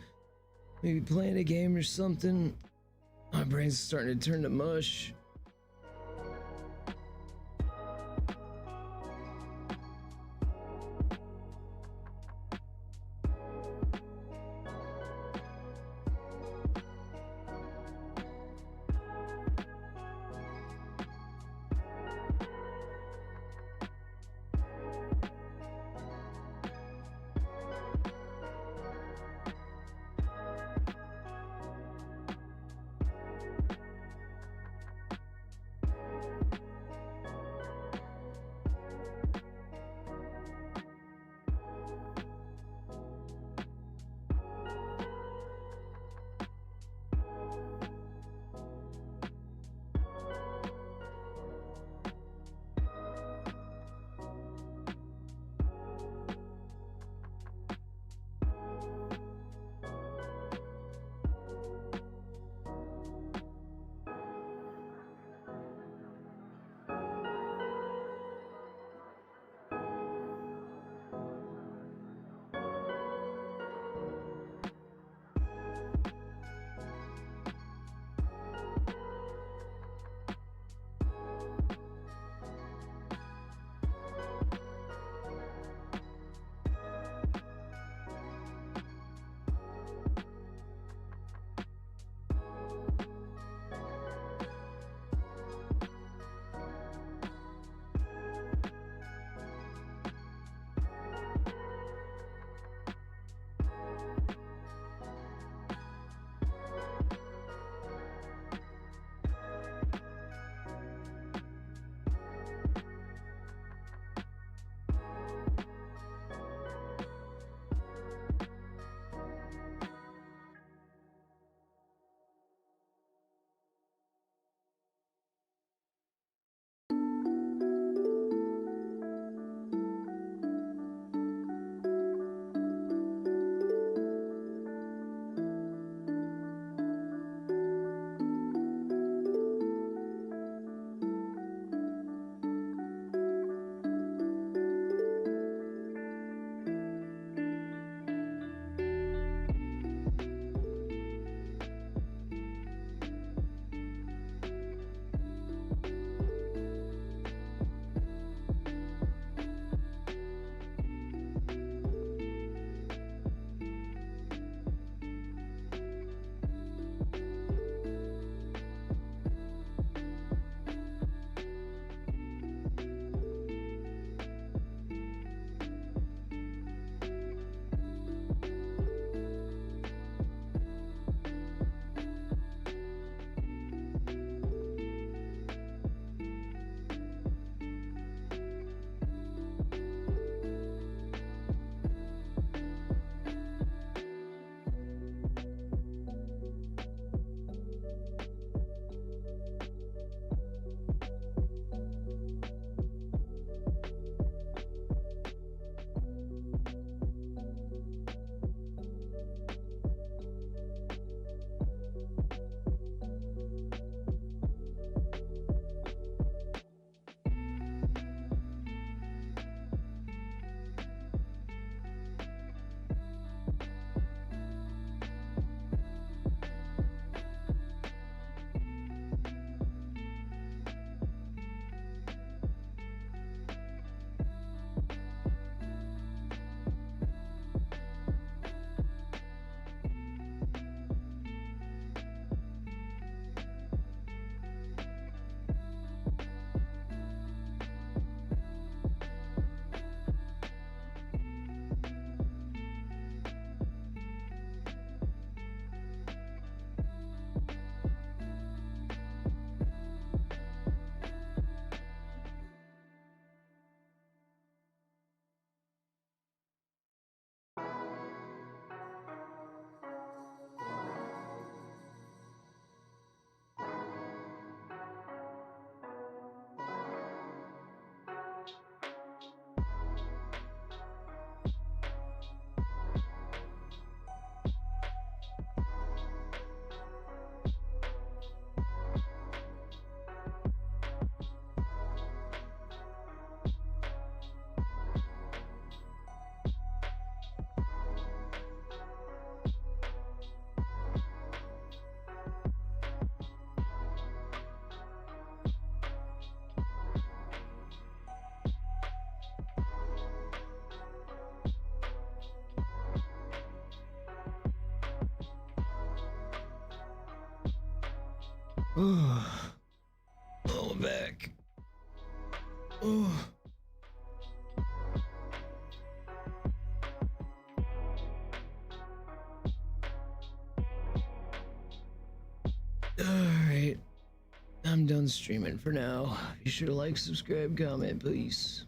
Maybe playing a game or something. My brain's starting to turn to mush. Oh, back. Oh. Alright. I'm done streaming for now. Be sure to like, subscribe, comment, please.